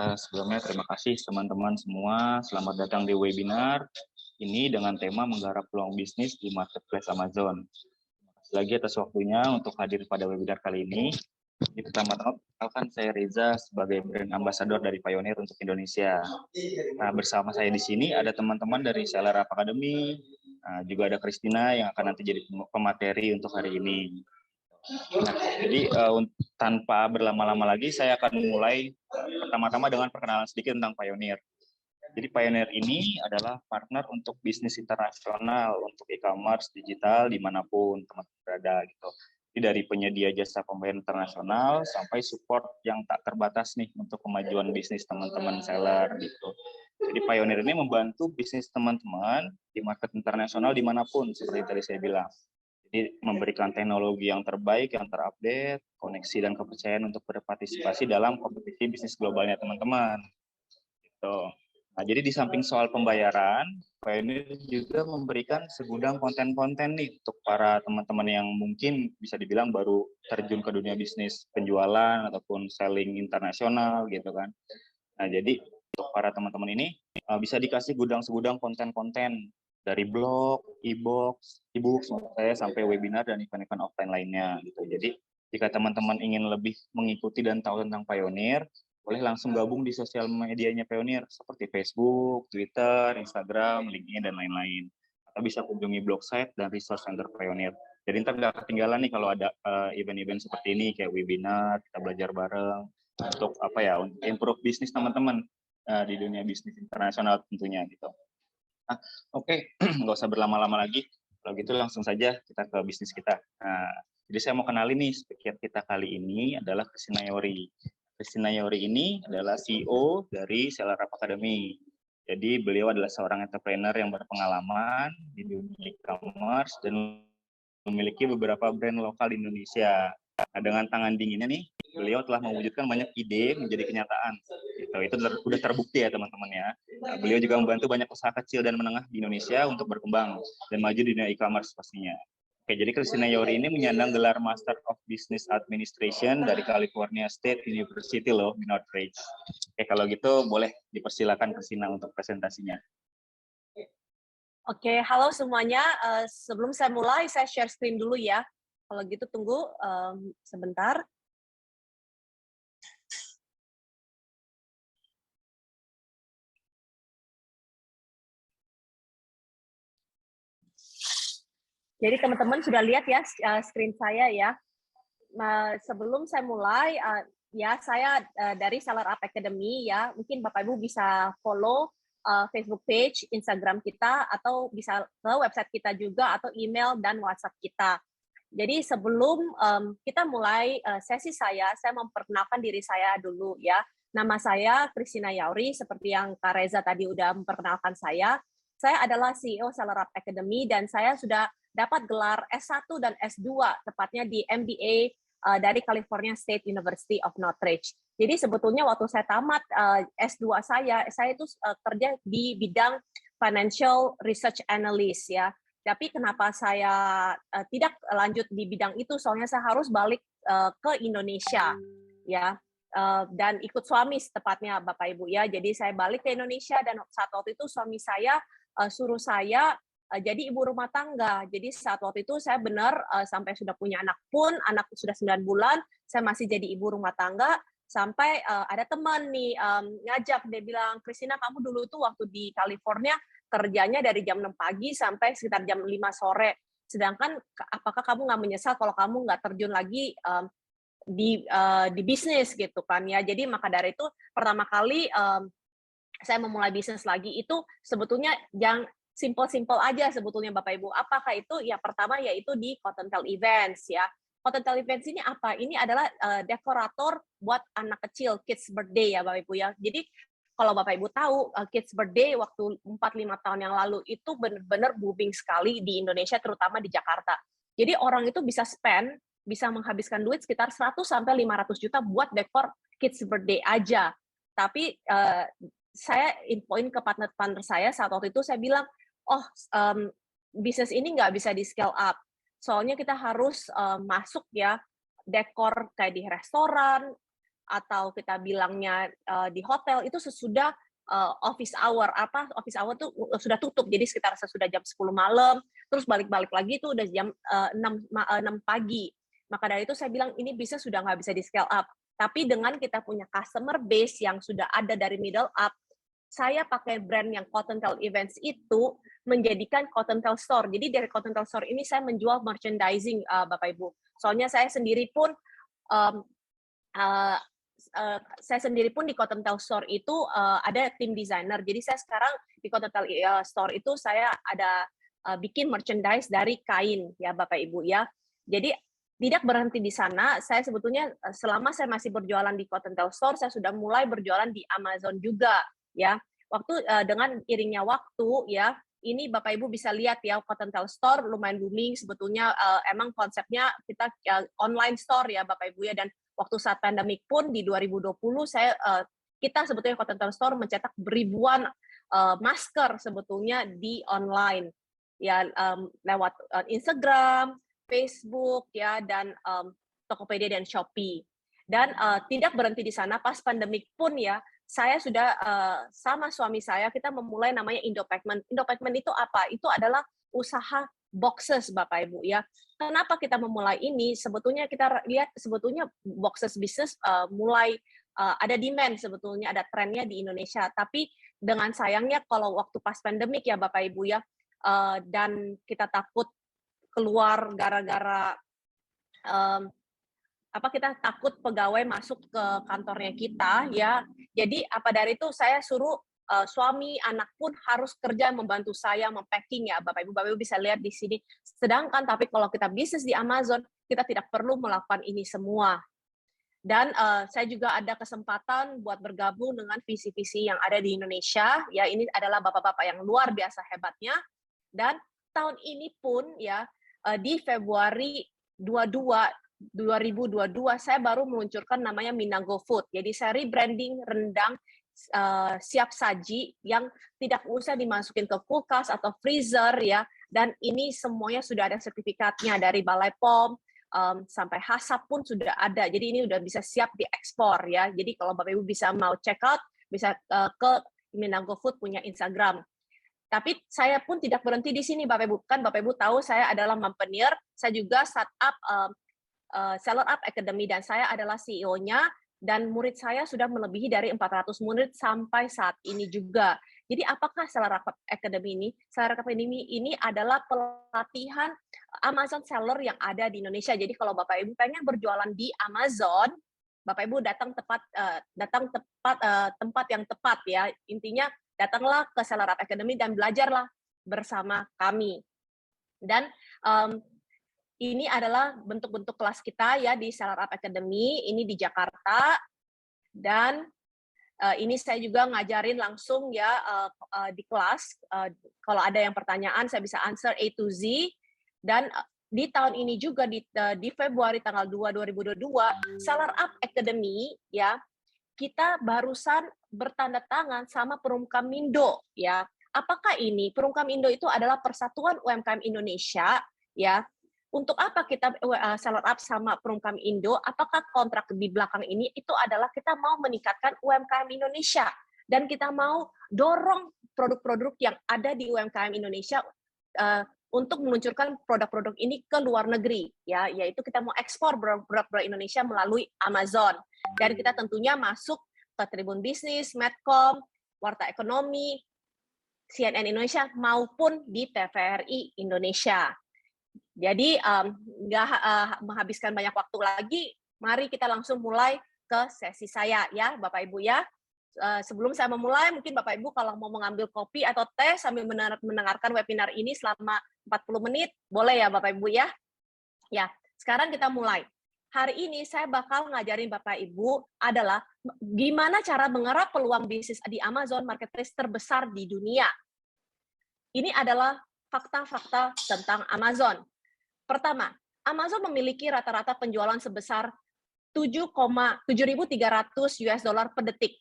Sebelumnya terima kasih teman-teman semua. Selamat datang di webinar ini dengan tema menggarap peluang bisnis di marketplace Amazon. Terima kasih lagi atas waktunya untuk hadir pada webinar kali ini. Di pertama-tama, perkenalkan saya Reza sebagai brand ambassador dari Pioneer untuk Indonesia. Nah, bersama saya di sini ada teman-teman dari Seller Up Academy, juga ada Christina yang akan nanti jadi pemateri untuk hari ini. Nah, jadi tanpa berlama-lama lagi, saya akan mulai pertama-tama dengan perkenalan sedikit tentang Pioneer. Jadi Pioneer ini adalah partner untuk bisnis internasional untuk e-commerce digital dimanapun teman-teman berada gitu. Jadi dari penyedia jasa pembayaran internasional sampai support yang tak terbatas nih untuk kemajuan bisnis teman-teman seller gitu. Jadi Pioneer ini membantu bisnis teman-teman di market internasional dimanapun seperti tadi saya bilang. Jadi memberikan teknologi yang terbaik, yang terupdate, koneksi dan kepercayaan untuk berpartisipasi dalam kompetisi bisnis globalnya teman-teman. Gitu. Nah, jadi di samping soal pembayaran, Pioneer juga memberikan segudang konten-konten nih untuk para teman-teman yang mungkin bisa dibilang baru terjun ke dunia bisnis penjualan ataupun selling internasional gitu kan. Nah, jadi untuk para teman-teman ini bisa dikasih segudang konten-konten dari blog, e-book saya sampai webinar dan event-event offline lainnya gitu. Jadi jika teman-teman ingin lebih mengikuti dan tahu tentang Pioneer, boleh langsung gabung di sosial medianya Pioneer seperti Facebook, Twitter, Instagram, LinkedIn dan lain-lain. Atau bisa kunjungi blog site dan resource center Pioneer. Jadi ntar nggak ketinggalan nih kalau ada event-event seperti ini kayak webinar, kita belajar bareng untuk untuk improve bisnis teman-teman di dunia bisnis internasional tentunya gitu. Nah, oke, nggak usah berlama-lama lagi. Kalau gitu langsung saja kita ke bisnis kita. Nah, jadi saya mau kenalin nih speaker kita kali ini adalah Christina Yori. Christina Yori ini adalah CEO dari Seller Up Academy. Jadi beliau adalah seorang entrepreneur yang berpengalaman di dunia e-commerce dan memiliki beberapa brand lokal di Indonesia. Nah, dengan tangan dinginnya nih, beliau telah mewujudkan banyak ide menjadi kenyataan. Gitu. Itu sudah terbukti ya teman-teman ya. Nah, beliau juga membantu banyak usaha kecil dan menengah di Indonesia untuk berkembang dan maju di dunia e-commerce pastinya. Oke, jadi Christina Yori ini menyandang gelar Master of Business Administration dari California State University loh di Northridge. Oke, kalau gitu boleh dipersilakan Christina untuk presentasinya. Oke, halo semuanya. Sebelum saya mulai, saya share screen dulu ya. Kalau gitu tunggu sebentar. Jadi teman-teman sudah lihat ya screen saya ya. Nah, sebelum saya mulai, ya saya dari Seller Up Academy ya. Mungkin Bapak Ibu bisa follow Facebook page, Instagram kita, atau bisa ke website kita juga, atau email dan WhatsApp kita. Jadi sebelum kita mulai sesi saya memperkenalkan diri saya dulu ya. Nama saya Christina Yauri, seperti yang Kak Reza tadi udah memperkenalkan saya. Saya adalah CEO Seller Up Academy dan saya sudah dapat gelar S1 dan S2, tepatnya di MBA dari California State University of Northridge. Jadi sebetulnya waktu saya tamat S2 saya itu kerja di bidang financial research analyst ya. Tapi kenapa saya tidak lanjut di bidang itu? Soalnya saya harus balik ke Indonesia ya. Dan ikut suami tepatnya Bapak Ibu ya. Jadi saya balik ke Indonesia dan saat waktu itu suami saya suruh saya jadi ibu rumah tangga. Jadi saat waktu itu saya benar sampai sudah punya anak pun, anak sudah 9 bulan, saya masih jadi ibu rumah tangga, sampai ada teman nih ngajak, dia bilang, Christina kamu dulu tuh waktu di California kerjanya dari jam 6 pagi sampai sekitar jam 5 sore. Sedangkan apakah kamu nggak menyesal kalau kamu nggak terjun lagi di bisnis gitu kan ya. Jadi maka dari itu pertama kali saya memulai bisnis lagi itu sebetulnya yang simple-simple aja sebetulnya Bapak Ibu. Apakah itu? Ya pertama yaitu di Cottontail Events ya. Cottontail Events ini apa? Ini adalah dekorator buat anak kecil, kids birthday ya Bapak Ibu ya. Jadi kalau Bapak Ibu tahu, kids birthday waktu 4-5 tahun yang lalu itu benar-benar booming sekali di Indonesia, terutama di Jakarta. Jadi orang itu bisa menghabiskan duit sekitar 100 sampai 500 juta buat dekor kids birthday aja. Tapi saya infoin ke partner saya saat waktu itu, saya bilang, bisnis ini nggak bisa di scale up. Soalnya kita harus masuk ya dekor kayak di restoran, atau kita bilangnya di hotel itu sesudah office hour. Office hour tuh sudah tutup, jadi sekitar sesudah jam 10 malam, terus balik-balik lagi itu udah jam 6 pagi. Maka dari itu saya bilang ini bisnis sudah nggak bisa di scale up. Tapi dengan kita punya customer base yang sudah ada dari middle up, saya pakai brand yang Cottontail Events itu menjadikan Cottontail Store. Jadi dari Cottontail Store ini saya menjual merchandising, Bapak Ibu. Soalnya saya sendiri pun di Cottontail Store itu ada tim desainer. Jadi saya sekarang di Cottontail Store itu saya ada bikin merchandise dari kain, ya Bapak Ibu ya. Jadi tidak berhenti di sana. Saya sebetulnya selama saya masih berjualan di Cottontail Store, saya sudah mulai berjualan di Amazon juga, ya. Waktu dengan iringnya waktu, ya, ini Bapak Ibu bisa lihat ya, Cottontail Store lumayan booming sebetulnya. Emang konsepnya kita online store ya Bapak Ibu ya, dan waktu saat pandemik pun di 2020 kita sebetulnya Cottontail Store mencetak ribuan masker sebetulnya di online ya, lewat Instagram, Facebook ya, dan Tokopedia dan Shopee. Dan tidak berhenti di sana, pas pandemik pun ya, saya sudah sama suami saya, kita memulai namanya Indopacment. Indopacment itu apa? Itu adalah usaha boxes Bapak Ibu ya. Kenapa kita memulai ini? Sebetulnya kita lihat sebetulnya boxes bisnis mulai ada demand sebetulnya, ada trennya di Indonesia. Tapi dengan sayangnya kalau waktu pas pandemik ya Bapak Ibu ya, dan kita takut keluar gara-gara kita takut pegawai masuk ke kantornya kita ya. Jadi apa dari itu saya suruh suami, anak pun harus kerja membantu saya mempacking ya Bapak Ibu. Bapak Ibu bisa lihat di sini. Sedangkan tapi kalau kita bisnis di Amazon, kita tidak perlu melakukan ini semua. Dan saya juga ada kesempatan buat bergabung dengan visi-visi yang ada di Indonesia. Ya, ini adalah bapak-bapak yang luar biasa hebatnya. Dan tahun ini pun ya di Februari 2022 saya baru meluncurkan namanya Minanggo Food. Jadi saya rebranding rendang siap saji yang tidak usah dimasukin ke kulkas atau freezer ya. Dan ini semuanya sudah ada sertifikatnya dari Balai POM, sampai HACCP pun sudah ada. Jadi ini udah bisa siap diekspor ya. Jadi kalau Bapak Ibu bisa mau check out, bisa ke Minanggo Food punya Instagram. Tapi saya pun tidak berhenti di sini, Bapak Ibu. Kan Bapak Ibu tahu saya adalah mompreneur, saya juga startup Seller Up Academy, dan saya adalah CEO-nya, dan murid saya sudah melebihi dari 400 murid sampai saat ini juga. Jadi apakah Seller Up Academy ini? Seller Up Academy ini adalah pelatihan Amazon seller yang ada di Indonesia. Jadi kalau Bapak Ibu pengen berjualan di Amazon, Bapak Ibu datang tempat yang tepat ya. Intinya datanglah ke Seller Up Academy dan belajarlah bersama kami. Dan ini adalah bentuk-bentuk kelas kita ya di Seller Up Academy, ini di Jakarta. Dan ini saya juga ngajarin langsung ya di kelas. Kalau ada yang pertanyaan saya bisa answer A to Z. Dan di tahun ini juga di Februari tanggal 2 2022 Seller Up Academy ya, kita barusan bertanda tangan sama Perumkamindo ya. Apakah ini? Perumkamindo itu adalah Persatuan UMKM Indonesia ya. Untuk apa kita Seller Up sama Perumkamindo? Apakah kontrak di belakang ini itu adalah kita mau meningkatkan UMKM Indonesia dan kita mau dorong produk-produk yang ada di UMKM Indonesia untuk meluncurkan produk-produk ini ke luar negeri ya, yaitu kita mau ekspor produk-produk Indonesia melalui Amazon. Dan kita tentunya masuk ke Tribun Bisnis, Medcom, Warta Ekonomi, CNN Indonesia maupun di TVRI Indonesia. Jadi nggak menghabiskan banyak waktu lagi, mari kita langsung mulai ke sesi saya ya Bapak Ibu ya. Sebelum saya memulai, mungkin Bapak Ibu kalau mau mengambil kopi atau teh sambil mendengarkan webinar ini selama 40 menit, boleh ya Bapak Ibu ya. Ya, sekarang kita mulai. Hari ini saya bakal ngajarin Bapak Ibu adalah gimana cara mengerap peluang bisnis di Amazon Marketplace terbesar di dunia. Ini adalah fakta-fakta tentang Amazon. Pertama, Amazon memiliki rata-rata penjualan sebesar 7.300 US dollar per detik.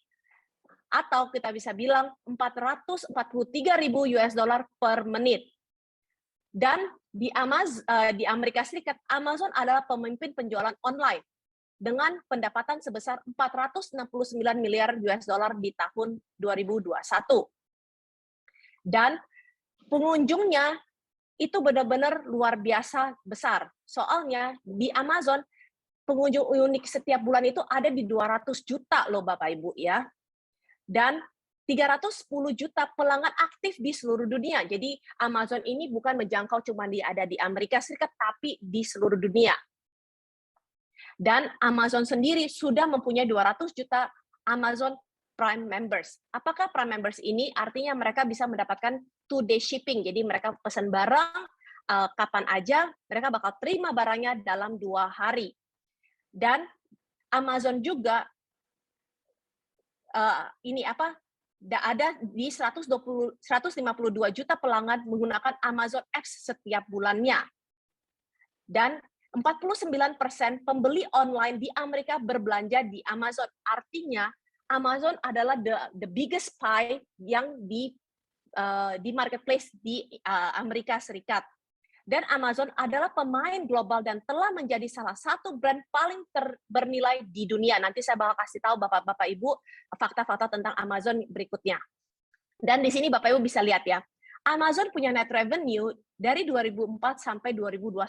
Atau kita bisa bilang 443.000 US dollar per menit. Dan di Amerika Serikat, Amazon adalah pemimpin penjualan online. dengan pendapatan sebesar 469 miliar US dollar di tahun 2021. Dan pengunjungnya itu benar-benar luar biasa besar. Soalnya di Amazon pengunjung unik setiap bulan itu ada di 200 juta loh Bapak Ibu ya. Dan 310 juta pelanggan aktif di seluruh dunia. Jadi Amazon ini bukan menjangkau cuma ada di Amerika Serikat, tapi di seluruh dunia. Dan Amazon sendiri sudah mempunyai 200 juta Amazon Prime Members. Apakah Prime Members ini? Artinya mereka bisa mendapatkan 2-day shipping. Jadi mereka pesan barang kapan aja, mereka bakal terima barangnya dalam 2 hari. Dan Amazon juga ada di 152 juta pelanggan menggunakan Amazon Apps setiap bulannya. Dan 49% pembeli online di Amerika berbelanja di Amazon. Artinya, Amazon adalah the biggest pie yang di marketplace di Amerika Serikat. Dan Amazon adalah pemain global dan telah menjadi salah satu brand paling bernilai di dunia. Nanti saya bakal kasih tahu Bapak-Bapak Ibu fakta-fakta tentang Amazon berikutnya. Dan di sini Bapak Ibu bisa lihat ya, Amazon punya net revenue dari 2004 sampai 2021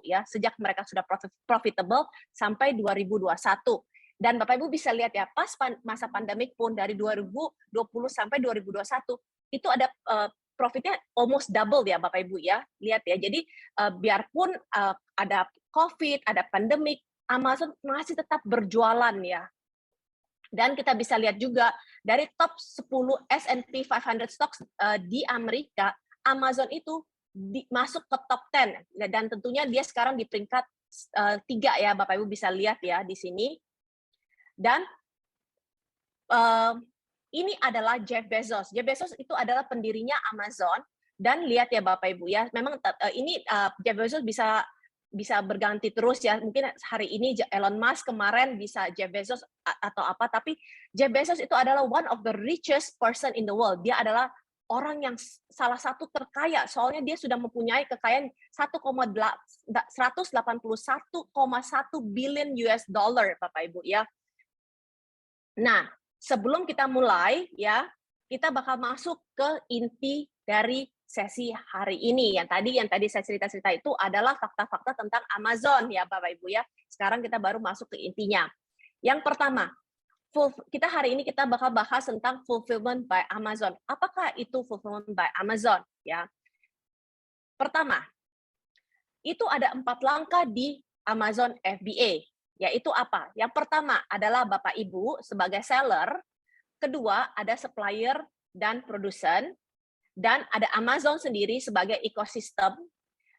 ya, sejak mereka sudah profitable sampai 2021. Dan Bapak Ibu bisa lihat ya, pas masa pandemik pun dari 2020 sampai 2021 itu ada profitnya almost double ya Bapak Ibu ya. Lihat ya. Jadi biarpun ada COVID, ada pandemik, Amazon masih tetap berjualan ya. Dan kita bisa lihat juga dari top 10 S&P 500 stocks di Amerika, Amazon itu masuk ke top 10 dan tentunya dia sekarang di peringkat 3 ya Bapak Ibu bisa lihat ya di sini. Dan ini adalah Jeff Bezos. Jeff Bezos itu adalah pendirinya Amazon. Dan lihat ya Bapak Ibu ya, memang ini Jeff Bezos bisa berganti terus ya. Mungkin hari ini Elon Musk, kemarin bisa Jeff Bezos atau apa. Tapi Jeff Bezos itu adalah one of the richest person in the world. Dia adalah orang yang salah satu terkaya. Soalnya dia sudah mempunyai kekayaan 181,1 billion US dollar Bapak Ibu ya. Nah, sebelum kita mulai ya, kita bakal masuk ke inti dari sesi hari ini. Yang tadi saya cerita-cerita itu adalah fakta-fakta tentang Amazon ya Bapak Ibu ya. Sekarang kita baru masuk ke intinya. Yang pertama, kita hari ini kita bakal bahas tentang fulfillment by Amazon. Apakah itu fulfillment by Amazon ya? Pertama, itu ada 4 langkah di Amazon FBA. Yaitu apa? Yang pertama adalah Bapak Ibu sebagai seller, kedua ada supplier dan produsen, dan ada Amazon sendiri sebagai ekosistem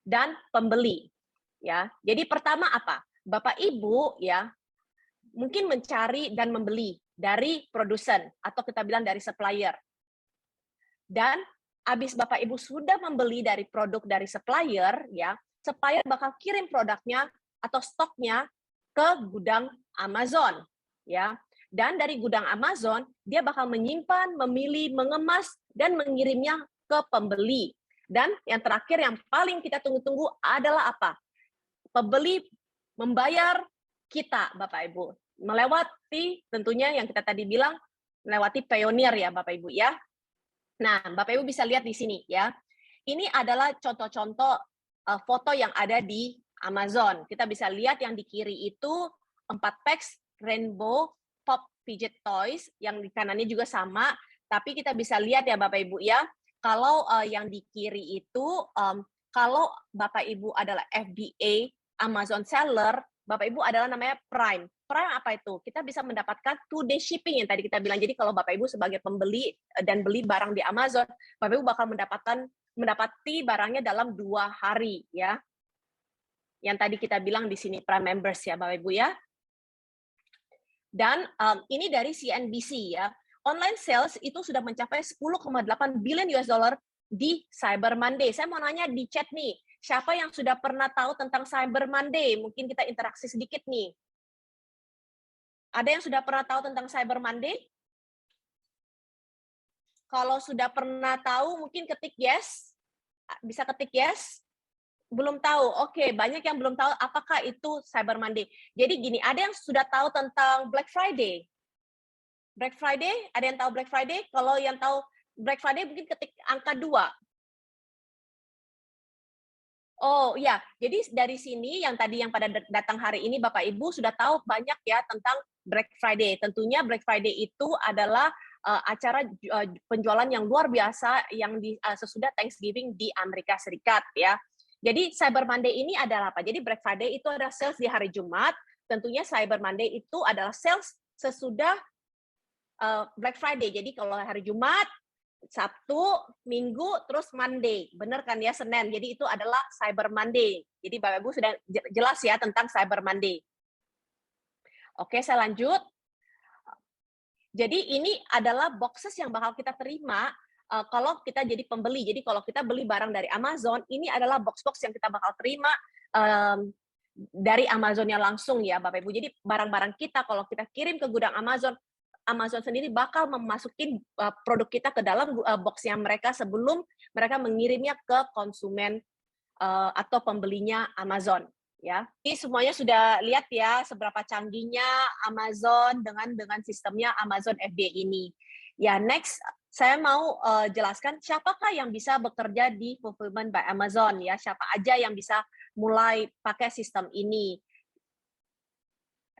dan pembeli. Ya, jadi pertama apa? Bapak Ibu ya mungkin mencari dan membeli dari produsen atau kita bilang dari supplier. Dan habis Bapak Ibu sudah membeli dari produk dari supplier ya, supplier bakal kirim produknya atau stoknya ke gudang Amazon ya. Dan dari gudang Amazon dia bakal menyimpan, memilih, mengemas dan mengirimnya ke pembeli. Dan yang terakhir yang paling kita tunggu-tunggu adalah apa? Pembeli membayar kita Bapak Ibu. Melewati tentunya yang kita tadi bilang melewati pionir ya Bapak Ibu ya. Nah, Bapak Ibu bisa lihat di sini ya. Ini adalah contoh-contoh foto yang ada di Amazon. Kita bisa lihat yang di kiri itu 4 packs Rainbow Pop Fidget Toys, yang di kanannya juga sama, tapi kita bisa lihat ya Bapak Ibu ya, kalau yang di kiri itu, kalau Bapak Ibu adalah FBA Amazon seller, Bapak Ibu adalah namanya Prime. Prime apa itu? Kita bisa mendapatkan 2-day shipping yang tadi kita bilang. Jadi kalau Bapak Ibu sebagai pembeli dan beli barang di Amazon, Bapak Ibu bakal mendapati barangnya dalam 2 hari ya. Yang tadi kita bilang di sini Prime Members ya Bapak Ibu ya. Dan ini dari CNBC ya. Online sales itu sudah mencapai 10,8 billion US dollar di Cyber Monday. Saya mau nanya di chat nih, siapa yang sudah pernah tahu tentang Cyber Monday? Mungkin kita interaksi sedikit nih. Ada yang sudah pernah tahu tentang Cyber Monday? Kalau sudah pernah tahu, mungkin ketik yes. Bisa ketik yes. Belum tahu. Oke, banyak yang belum tahu apakah itu Cyber Monday. Jadi gini, ada yang sudah tahu tentang Black Friday? Black Friday, ada yang tahu Black Friday? Kalau yang tahu Black Friday mungkin ketik angka 2. Oh iya, jadi dari sini yang tadi yang pada datang hari ini Bapak Ibu sudah tahu banyak ya tentang Black Friday. Tentunya Black Friday itu adalah acara penjualan yang luar biasa yang sesudah Thanksgiving di Amerika Serikat ya. Jadi Cyber Monday ini adalah apa? Jadi Black Friday itu adalah sales di hari Jumat. Tentunya Cyber Monday itu adalah sales sesudah Black Friday. Jadi kalau hari Jumat, Sabtu, Minggu, terus Monday. Benar kan ya, Senin. Jadi itu adalah Cyber Monday. Jadi Bapak Ibu sudah jelas ya tentang Cyber Monday. Oke, saya lanjut. Jadi ini adalah boxes yang bakal kita terima kalau kita jadi pembeli. Jadi kalau kita beli barang dari Amazon, ini adalah box-box yang kita bakal terima dari Amazonnya langsung ya Bapak Ibu. Jadi barang-barang kita kalau kita kirim ke gudang Amazon, Amazon sendiri bakal memasukin produk kita ke dalam box-nya mereka sebelum mereka mengirimnya ke konsumen atau pembelinya Amazon. Ya, ini semuanya sudah lihat ya seberapa canggihnya Amazon dengan sistemnya Amazon FBA ini. Ya, next saya mau jelaskan siapakah yang bisa bekerja di Fulfillment by Amazon ya, siapa aja yang bisa mulai pakai sistem ini.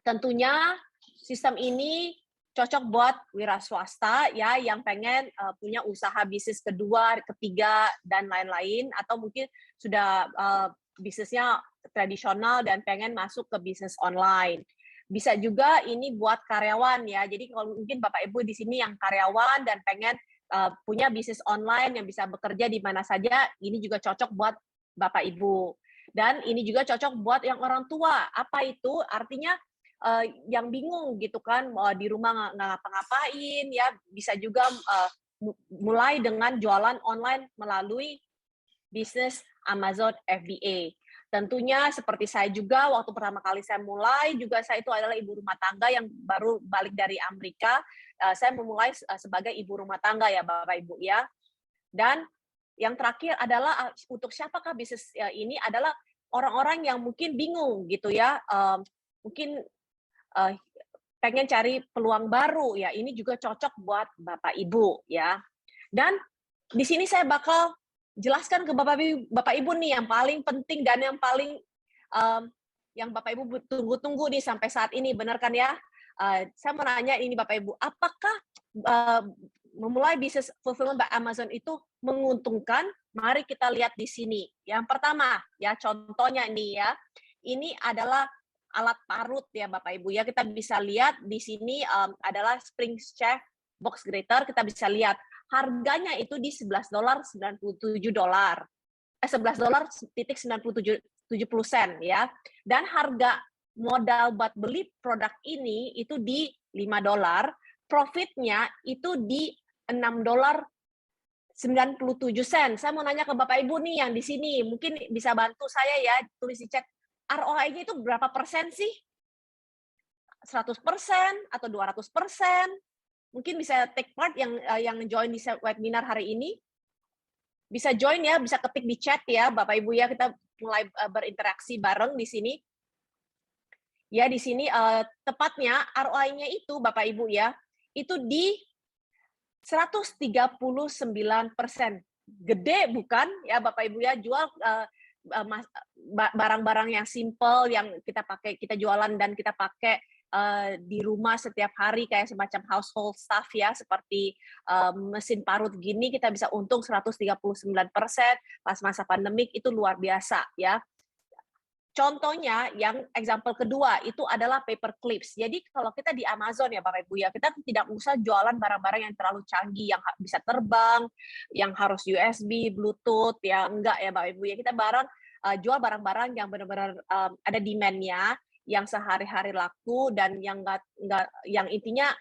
Tentunya sistem ini cocok buat wira swasta ya yang pengen punya usaha bisnis kedua, ketiga dan lain-lain atau mungkin sudah bisnisnya tradisional dan pengen masuk ke bisnis online. Bisa juga ini buat karyawan ya. Jadi kalau mungkin Bapak Ibu di sini yang karyawan dan pengen punya bisnis online yang bisa bekerja di mana saja, ini juga cocok buat Bapak Ibu. Dan ini juga cocok buat yang orang tua. Apa itu? Artinya yang bingung gitu kan, di rumah nggak ngapa-ngapain ya, bisa juga mulai dengan jualan online melalui bisnis Amazon FBA. Tentunya seperti saya juga, waktu pertama kali saya mulai, juga saya itu adalah ibu rumah tangga yang baru balik dari Amerika. Saya memulai sebagai ibu rumah tangga ya Bapak Ibu ya. Dan yang terakhir adalah untuk siapakah bisnis ini adalah orang-orang yang mungkin bingung gitu ya, mungkin pengen cari peluang baru ya, ini juga cocok buat Bapak Ibu ya. Dan di sini saya bakal jelaskan ke Bapak Ibu nih yang paling penting dan yang paling yang Bapak Ibu tunggu-tunggu nih sampai saat ini, benar kan ya? Saya mau nanya ini Bapak Ibu, apakah memulai bisnis fulfillment by Amazon itu menguntungkan? Mari kita lihat di sini. Yang pertama ya, contohnya nih ya, ini adalah alat parut ya Bapak Ibu ya, kita bisa lihat di sini adalah Spring Chef Box Grater, kita bisa lihat harganya itu di $11.97, $11.97 ya, dan harga modal buat beli produk ini itu di $5, profitnya itu di $6.97. Saya mau nanya ke Bapak Ibu nih yang di sini, mungkin bisa bantu saya ya, tulis di chat, ROI-nya itu berapa persen sih? 100% atau 200%? Mungkin bisa take part yang join di webinar hari ini. Bisa join ya, bisa ketik di chat ya, Bapak Ibu ya, kita mulai berinteraksi bareng di sini. Ya, di sini tepatnya ROI-nya itu Bapak Ibu ya, itu di 139%. Gede bukan ya Bapak Ibu ya, jual barang-barang yang simple yang kita jualan dan kita pakai di rumah setiap hari kayak semacam household stuff ya, seperti mesin parut gini kita bisa untung 139%. Pas masa pandemik itu luar biasa ya. Contohnya yang example kedua itu adalah paper clips. Jadi kalau kita di Amazon ya Bapak Ibu ya, kita tidak usah jualan barang-barang yang terlalu canggih, yang bisa terbang, yang harus USB, Bluetooth ya, enggak ya Bapak Ibu ya. Kita jual barang-barang yang benar-benar ada demand-nya, yang sehari-hari laku dan yang yang intinya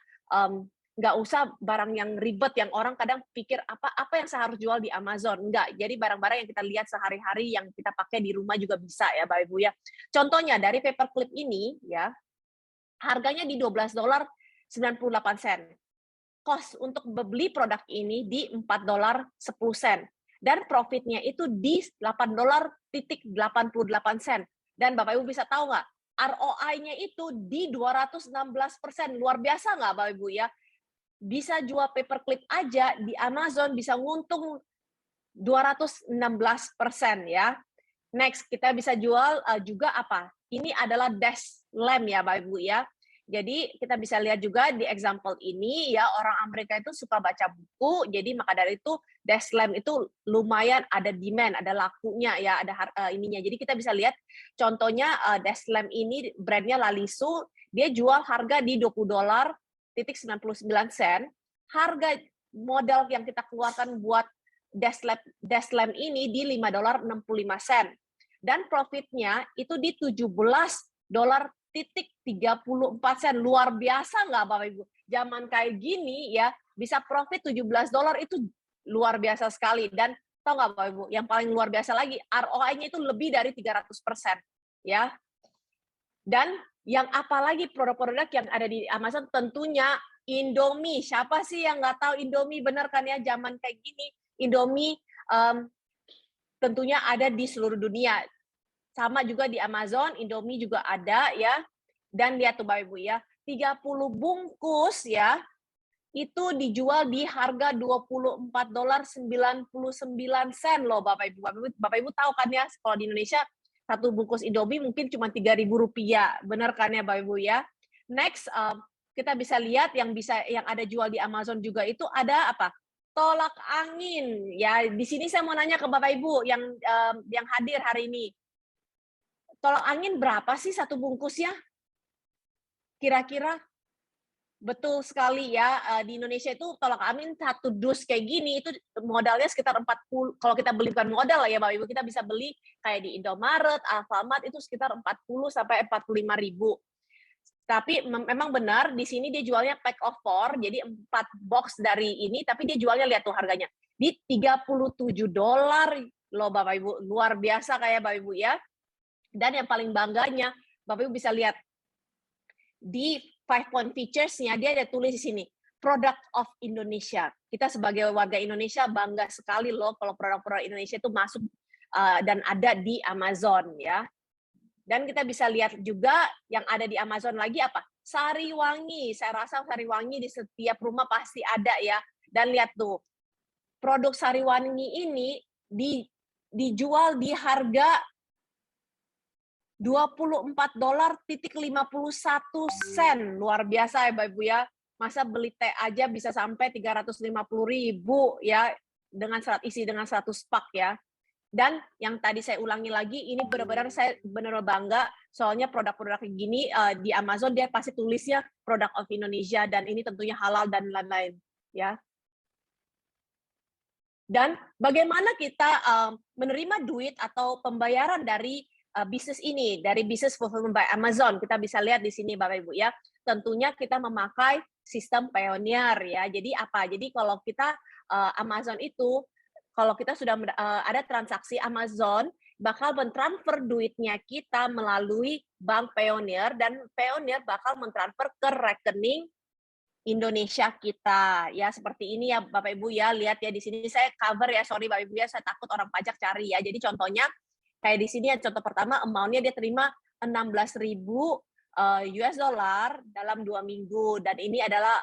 nggak usah barang yang ribet yang orang kadang pikir apa yang saya harus jual di Amazon. Enggak, jadi barang-barang yang kita lihat sehari-hari yang kita pakai di rumah juga bisa ya Bapak Ibu ya. Contohnya dari paper clip ini ya, harganya di $12.98. Cost untuk beli produk ini di $4.10 dan profitnya itu di $8.30. sen. Dan Bapak Ibu bisa tahu nggak, ROI-nya itu di 216%. Luar biasa nggak Bapak Ibu ya? Bisa jual paperclip aja di Amazon bisa nguntung 216% ya. Next, kita bisa jual juga apa? Ini adalah desk lamp ya Bapak Ibu ya. Jadi kita bisa lihat juga di example ini ya, orang Amerika itu suka baca buku, jadi maka dari itu desk lamp itu lumayan ada demand, ada lakunya ya, ada ininya. Jadi kita bisa lihat contohnya desk lamp ini brandnya Lalisu, dia jual harga di $20.99. Harga modal yang kita keluarkan buat desk lamp ini di $5.65. Dan profitnya itu di $17.34. Luar biasa nggak Bapak Ibu? Zaman kayak gini ya, bisa profit $17 itu luar biasa sekali. Dan tahu nggak Bapak Ibu, yang paling luar biasa lagi, ROI-nya itu lebih dari 300%. Ya. Dan yang apalagi produk-produk yang ada di Amazon tentunya Indomie. Siapa sih yang nggak tahu Indomie? Bener kan ya, zaman kayak gini, Indomie tentunya ada di seluruh dunia. Sama juga di Amazon, Indomie juga ada ya. Dan lihat tuh Bapak Ibu ya, 30 bungkus ya, itu dijual di harga $24.99 loh Bapak Ibu. Bapak Ibu tahu kan ya, kalau di Indonesia satu bungkus Indomie mungkin cuma Rp3.000. Benar kan ya Bapak Ibu ya? Next, kita bisa lihat yang ada jual di Amazon juga itu ada apa? Tolak angin. Ya, di sini saya mau nanya ke Bapak Ibu yang hadir hari ini. Tolak angin berapa sih satu bungkusnya? Kira-kira? Betul sekali ya, di Indonesia itu tolak angin satu dus kayak gini, itu modalnya sekitar 40, kalau kita beli bukan modal lah ya Bapak Ibu, kita bisa beli kayak di Indomaret, Alfamart itu sekitar 40 sampai 45 ribu. Tapi memang benar, di sini dia jualnya pack of 4, jadi 4 box dari ini, tapi dia jualnya, lihat tuh harganya, di $37 loh Bapak Ibu, luar biasa kayak Bapak Ibu ya. Dan yang paling bangganya, Bapak Ibu bisa lihat, di 5 point features-nya, dia ada tulis di sini, Product of Indonesia. Kita sebagai warga Indonesia bangga sekali loh kalau produk-produk Indonesia itu masuk dan ada di Amazon ya. Dan kita bisa lihat juga yang ada di Amazon lagi apa? Sariwangi. Saya rasa Sariwangi di setiap rumah pasti ada ya. Dan lihat tuh, produk Sariwangi ini dijual di harga $24.51. Luar biasa ya Bapak Ibu ya. Masa beli teh aja bisa sampai 350.000 ya dengan isi dengan 100 pak ya. Dan yang tadi saya ulangi lagi, ini benar-benar saya benar bangga soalnya produk-produk kayak gini di Amazon dia pasti tulisnya Product of Indonesia dan ini tentunya halal dan lain-lain ya. Dan bagaimana kita menerima duit atau pembayaran dari bisnis ini, dari bisnis fulfillment by Amazon. Kita bisa lihat di sini Bapak Ibu ya. Tentunya kita memakai sistem Payoneer ya. Jadi apa? Jadi kalau kita Amazon itu, kalau kita sudah ada transaksi Amazon, bakal mentransfer duitnya kita melalui Bank Payoneer dan Payoneer bakal mentransfer ke rekening Indonesia kita ya, seperti ini ya Bapak Ibu ya. Lihat ya di sini saya cover ya, sorry Bapak Ibu ya, saya takut orang pajak cari ya. Jadi contohnya kayak di sini ya, contoh pertama amount-nya dia terima 16.000 US dollar dalam 2 minggu dan ini adalah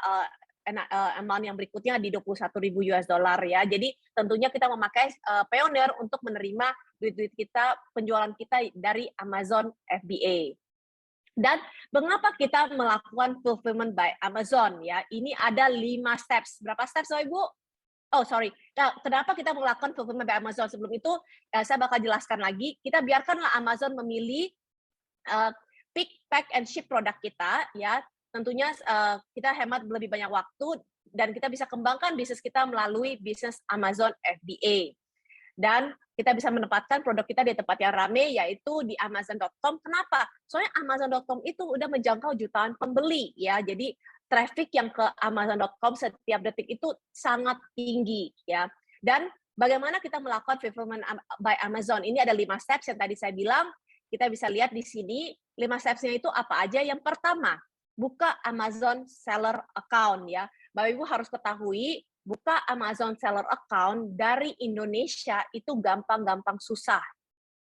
amount yang berikutnya di 21.000 US dollar ya. Jadi tentunya kita memakai Payoneer untuk menerima duit-duit kita, penjualan kita dari Amazon FBA. Dan mengapa kita melakukan fulfillment by Amazon ya? Ini ada 5 steps. Berapa steps Bapak Ibu? Oh, sorry. Nah, kenapa kita melakukan fulfillment by Amazon? Sebelum itu, saya bakal jelaskan lagi. Kita biarkanlah Amazon memilih pick, pack, and ship produk kita. Ya, tentunya kita hemat lebih banyak waktu dan kita bisa kembangkan bisnis kita melalui bisnis Amazon FBA. Dan kita bisa menempatkan produk kita di tempat yang ramai, yaitu di Amazon.com. Kenapa? Soalnya Amazon.com itu udah menjangkau jutaan pembeli. Ya, jadi traffic yang ke Amazon.com setiap detik itu sangat tinggi ya. Dan bagaimana kita melakukan fulfillment by Amazon? Ini ada 5 steps yang tadi saya bilang. Kita bisa lihat di sini 5 steps-nya itu apa aja. Yang pertama, buka Amazon Seller Account ya. Bapak Ibu harus ketahui, buka Amazon Seller Account dari Indonesia itu gampang-gampang susah.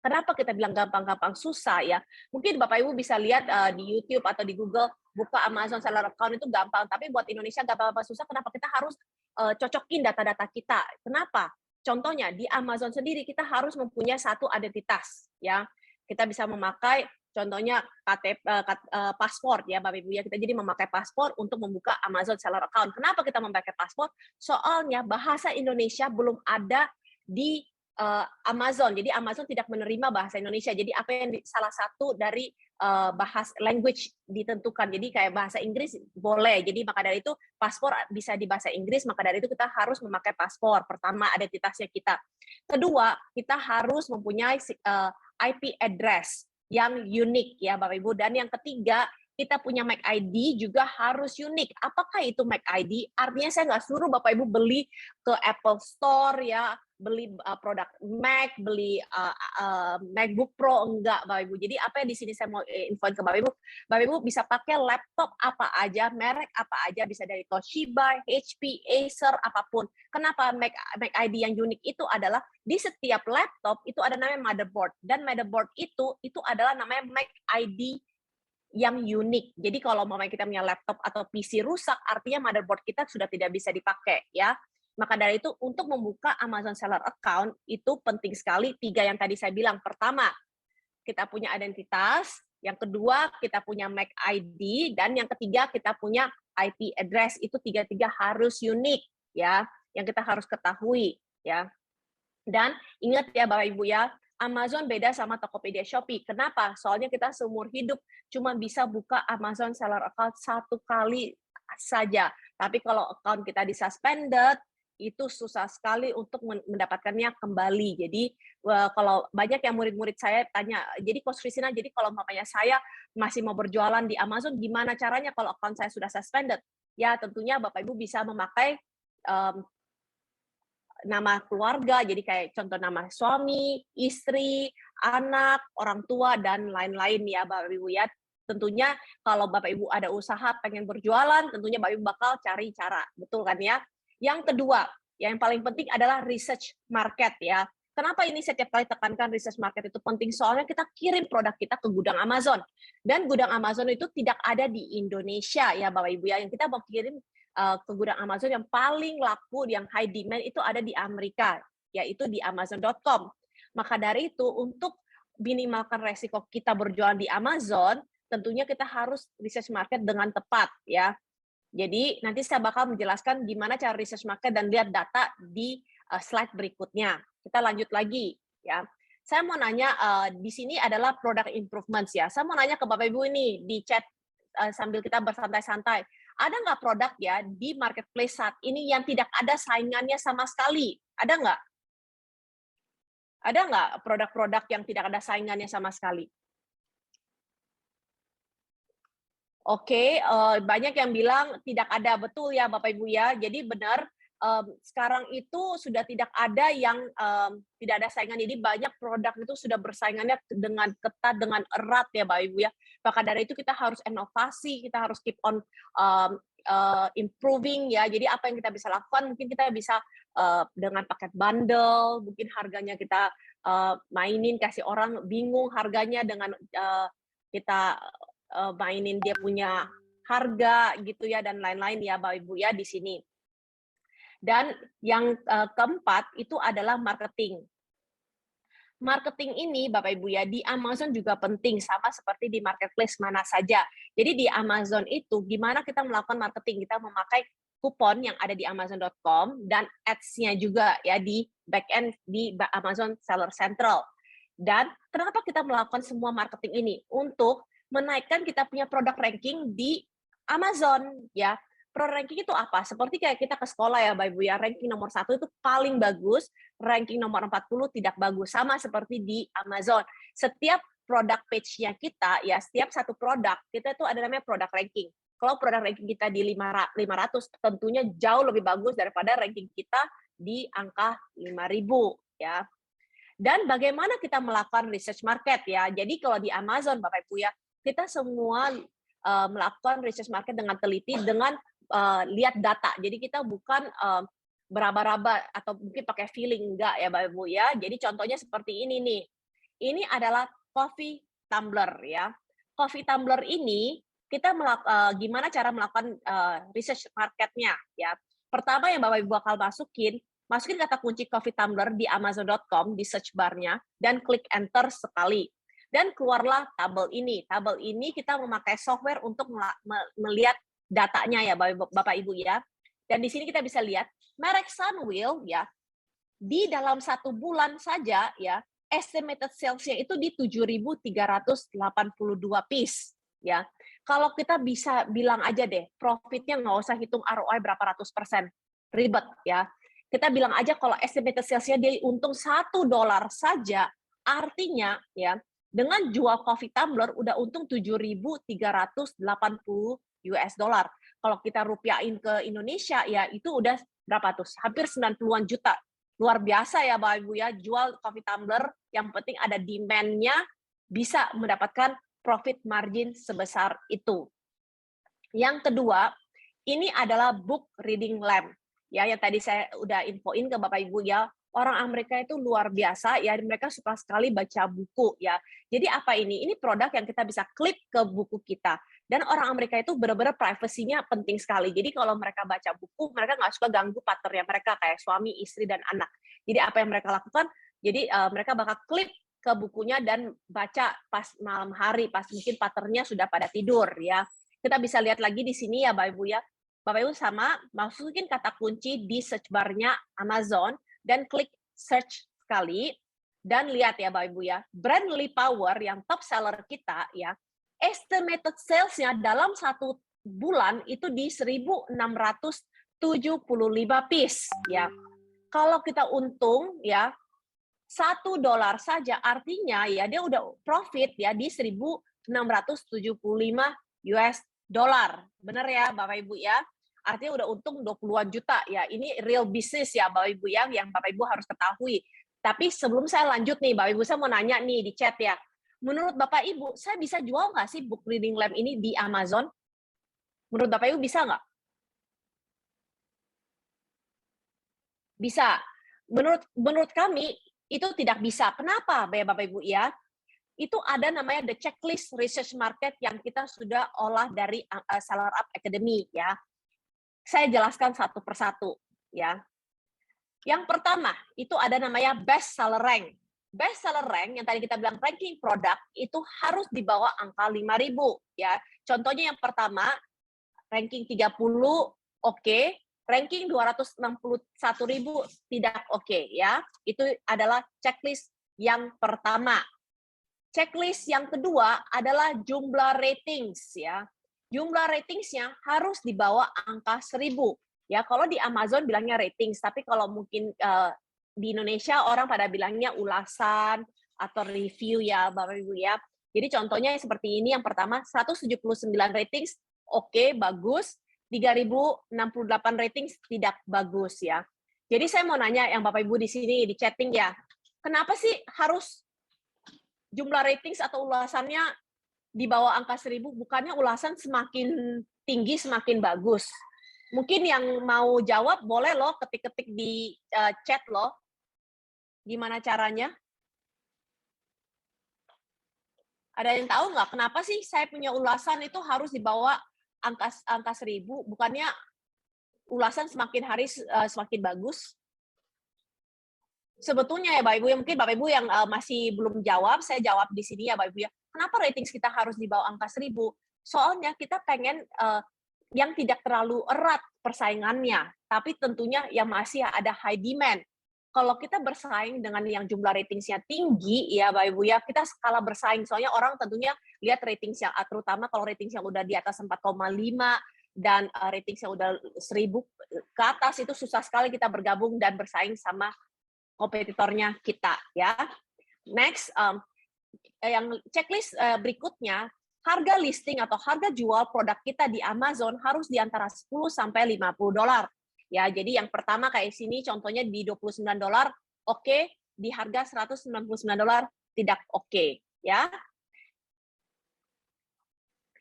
Kenapa kita bilang gampang-gampang susah ya? Mungkin Bapak Ibu bisa lihat di YouTube atau di Google, buka Amazon Seller Account itu gampang, tapi buat Indonesia gampang-gampang susah, kenapa kita harus cocokin data-data kita? Kenapa? Contohnya di Amazon sendiri kita harus mempunyai satu identitas ya. Kita bisa memakai contohnya KTP, paspor ya Bapak Ibu ya. Kita jadi memakai paspor untuk membuka Amazon Seller Account. Kenapa kita memakai paspor? Soalnya bahasa Indonesia belum ada di Amazon. Jadi Amazon tidak menerima bahasa Indonesia. Jadi apa yang salah satu dari bahasa language ditentukan. Jadi kayak bahasa Inggris boleh. Jadi maka dari itu paspor bisa di bahasa Inggris, maka dari itu kita harus memakai paspor. Pertama, identitasnya kita. Kedua, kita harus mempunyai IP address yang unik ya Bapak Ibu. Dan yang ketiga, kita punya MAC ID juga harus unik. Apakah itu MAC ID? Artinya saya nggak suruh Bapak Ibu beli ke Apple Store ya, beli produk Mac, beli MacBook Pro, enggak Bapak Ibu. Jadi apa yang di sini saya mau infoin ke Bapak Ibu bisa pakai laptop apa aja, merek apa aja, bisa dari Toshiba, HP, Acer, apapun. Kenapa Mac ID yang unik itu adalah di setiap laptop itu ada namanya motherboard, dan motherboard itu adalah namanya MAC ID yang unik. Jadi kalau kita punya laptop atau PC rusak, artinya motherboard kita sudah tidak bisa dipakai ya. Maka dari itu untuk membuka Amazon Seller Account itu penting sekali 3 yang tadi saya bilang. Pertama, kita punya identitas, yang kedua kita punya MAC ID, dan yang ketiga kita punya IP address. Itu 3 harus unik ya, yang kita harus ketahui ya. Dan ingat ya Bapak Ibu ya, Amazon beda sama Tokopedia, Shopee. Kenapa? Soalnya kita seumur hidup cuma bisa buka Amazon Seller Account 1 kali saja. Tapi kalau account kita disuspended, itu susah sekali untuk mendapatkannya kembali. Jadi kalau banyak yang murid-murid saya tanya, jadi Coach Christina, jadi kalau mamanya saya masih mau berjualan di Amazon, gimana caranya kalau account saya sudah suspended? Ya tentunya Bapak Ibu bisa memakai nama keluarga, jadi kayak contoh nama suami, istri, anak, orang tua, dan lain-lain ya Bapak Ibu ya. Tentunya kalau Bapak Ibu ada usaha pengen berjualan, tentunya Bapak Ibu bakal cari cara, betul kan ya? Yang kedua, yang paling penting adalah research market ya. Kenapa ini setiap kali tekankan research market itu penting? Soalnya kita kirim produk kita ke gudang Amazon. Dan gudang Amazon itu tidak ada di Indonesia ya Bapak Ibu ya. Yang kita mau kirim ke gudang Amazon yang paling laku, yang high demand itu ada di Amerika, yaitu di Amazon.com. Maka dari itu, untuk minimalkan resiko kita berjualan di Amazon, tentunya kita harus research market dengan tepat ya. Jadi nanti saya bakal menjelaskan gimana cara research market dan lihat data di slide berikutnya. Kita lanjut lagi ya. Saya mau nanya, di sini adalah product improvements ya. Saya mau nanya ke Bapak Ibu ini di chat sambil kita bersantai-santai. Ada nggak produk ya di marketplace saat ini yang tidak ada saingannya sama sekali? Ada nggak? Ada nggak produk-produk yang tidak ada saingannya sama sekali? Oke, banyak yang bilang tidak ada, betul ya Bapak Ibu ya. Jadi benar, sekarang itu sudah tidak ada yang tidak ada saingan. Jadi banyak produk itu sudah bersaingannya dengan ketat, dengan erat ya Bapak Ibu ya. Maka dari itu kita harus inovasi, kita harus keep on improving ya. Jadi apa yang kita bisa lakukan, mungkin kita bisa dengan paket bundle, mungkin harganya kita mainin, kasih orang bingung harganya dengan kita mainin dia punya harga gitu ya, dan lain-lain ya Bapak Ibu ya di sini. Dan yang keempat itu adalah marketing. Marketing ini Bapak Ibu ya di Amazon juga penting, sama seperti di marketplace mana saja. Jadi di Amazon itu gimana kita melakukan marketing, kita memakai kupon yang ada di Amazon.com dan ads-nya juga ya di back-end di Amazon Seller Central. Dan kenapa kita melakukan semua marketing ini? Untuk menaikkan kita punya produk ranking di Amazon ya. Pro ranking itu apa? Seperti kayak kita ke sekolah ya Bapak Ibu ya, ranking nomor 1 itu paling bagus, ranking nomor 40 tidak bagus, sama seperti di Amazon. Setiap produk page-nya kita ya, setiap satu produk kita itu ada namanya produk ranking. Kalau produk ranking kita di 500 tentunya jauh lebih bagus daripada ranking kita di angka 5.000 ya. Dan bagaimana kita melakukan research market ya. Jadi kalau di Amazon Bapak Ibu ya, kita semua melakukan research market dengan teliti, dengan lihat data. Jadi kita bukan beraba-raba atau mungkin pakai feeling, enggak ya Bapak Ibu ya. Jadi contohnya seperti ini nih. Ini adalah coffee tumbler ya. Coffee tumbler ini kita gimana cara melakukan research marketnya ya. Pertama yang Bapak Ibu bakal masukin kata kunci coffee tumbler di amazon.com di search bar-nya dan klik enter sekali. Dan keluarlah tabel ini. Tabel ini kita memakai software untuk melihat datanya ya Bapak Ibu ya. Dan di sini kita bisa lihat merek Sunwheel ya di dalam 1 bulan saja ya estimated sales-nya itu di 7.382 piece ya. Kalau kita bisa bilang aja deh profitnya nggak usah hitung ROI berapa ratus persen, ribet ya. Kita bilang aja kalau estimated sales-nya dia untung $1 saja, artinya ya dengan jual coffee tumbler udah untung 7.380 US dollar. Kalau kita rupiahin ke Indonesia ya itu udah berapa tuh? Hampir 90-an juta. Luar biasa ya Bapak Ibu ya, jual coffee tumbler yang penting ada demand-nya bisa mendapatkan profit margin sebesar itu. Yang kedua, ini adalah book reading lamp. Ya, yang tadi saya udah infoin ke Bapak Ibu ya, orang Amerika itu luar biasa ya, mereka suka sekali baca buku ya. Jadi apa ini? Ini produk yang kita bisa klik ke buku kita. Dan orang Amerika itu benar-benar privasinya penting sekali. Jadi kalau mereka baca buku, mereka nggak suka ganggu partnernya mereka kayak suami, istri, dan anak. Jadi apa yang mereka lakukan? Jadi mereka bakal klik ke bukunya dan baca pas malam hari, pas mungkin partnernya sudah pada tidur ya. Kita bisa lihat lagi di sini ya Bapak Ibu ya. Bapak Ibu sama masukin kata kunci di search bar-nya Amazon dan klik search sekali dan lihat ya Bapak Ibu ya. Brandly Power yang top seller kita ya, estimated sales-nya dalam 1 bulan itu di 1.675 piece ya. Kalau kita untung ya $1 saja artinya ya dia udah profit ya di 1.675 US dollar. Benar ya Bapak Ibu ya? Artinya udah untung 20-an juta ya. Ini real business ya Bapak Ibu ya, yang Bapak Ibu harus ketahui. Tapi sebelum saya lanjut nih Bapak Ibu, saya mau nanya nih di chat ya. Menurut Bapak Ibu, saya bisa jual nggak sih book reading lamp ini di Amazon? Menurut Bapak Ibu bisa nggak? Bisa. Menurut kami itu tidak bisa. Kenapa Bapak Ibu ya? Itu ada namanya the checklist research market yang kita sudah olah dari Seller Up Academy ya. Saya jelaskan satu persatu ya. Yang pertama itu ada namanya best seller rank. Best seller rank yang tadi kita bilang ranking produk itu harus di bawah angka 5.000 ya. Contohnya yang pertama ranking 30 oke, ranking 261.000 tidak oke ya. Itu adalah checklist yang pertama. Checklist yang kedua adalah jumlah ratings ya. Jumlah ratingsnya harus di bawah angka 1.000. Ya, kalau di Amazon bilangnya ratings, tapi kalau mungkin di Indonesia orang pada bilangnya ulasan atau review ya, Bapak Ibu ya. Jadi contohnya seperti ini, yang pertama 179 ratings, oke, bagus. 3.068 ratings tidak bagus ya. Jadi saya mau nanya yang Bapak Ibu di sini di chatting ya, kenapa sih harus jumlah ratings atau ulasannya di bawah angka 1.000, bukannya ulasan semakin tinggi semakin bagus? Mungkin yang mau jawab boleh loh ketik-ketik di chat loh. Gimana caranya? Ada yang tahu nggak kenapa sih saya punya ulasan itu harus di bawah angka 1.000, bukannya ulasan semakin hari semakin bagus? Sebetulnya ya Bapak Ibu, mungkin Bapak Ibu yang masih belum jawab, saya jawab di sini ya Bapak Ibu ya. Kenapa ratings kita harus di bawah angka 1.000? Soalnya kita pengen yang tidak terlalu erat persaingannya, tapi tentunya yang masih ada high demand. Kalau kita bersaing dengan yang jumlah ratingsnya tinggi, ya Bapak Ibu ya, kita skala bersaing. Soalnya orang tentunya lihat ratings yang, terutama kalau ratings yang udah di atas 4,5 dan ratings yang udah 1.000 ke atas, itu susah sekali kita bergabung dan bersaing sama kompetitornya kita ya. Next, yang checklist berikutnya, harga listing atau harga jual produk kita di Amazon harus di antara 10 sampai $50. Ya, jadi yang pertama kayak sini contohnya di $29, oke, di harga $199 tidak oke, ya.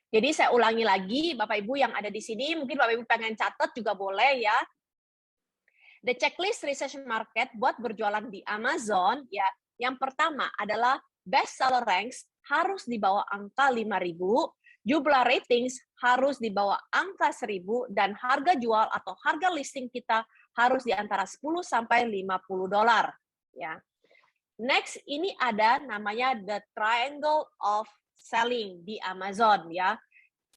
Jadi saya ulangi lagi, Bapak Ibu yang ada di sini, mungkin Bapak Ibu pengen catat juga boleh ya. The checklist research market buat berjualan di Amazon ya. Yang pertama adalah best seller ranks harus di bawah angka 5.000, jumlah ratings harus di bawah angka 1.000, dan harga jual atau harga listing kita harus di antara 10 sampai 50 dolar. Ya. Next, ini ada namanya the triangle of selling di Amazon. Ya.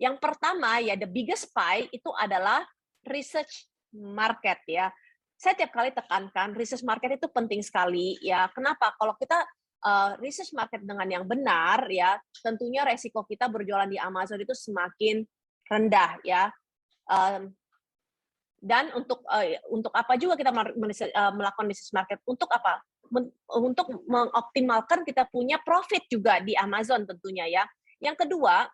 Yang pertama, ya the biggest pie itu adalah research market. Ya. Saya tiap kali tekankan, research market itu penting sekali. Ya. Kenapa? Kalau kita research market dengan yang benar, ya tentunya resiko kita berjualan di Amazon itu semakin rendah, ya. Dan untuk apa juga kita melakukan research market? Untuk apa? Untuk mengoptimalkan kita punya profit juga di Amazon tentunya, ya. Yang kedua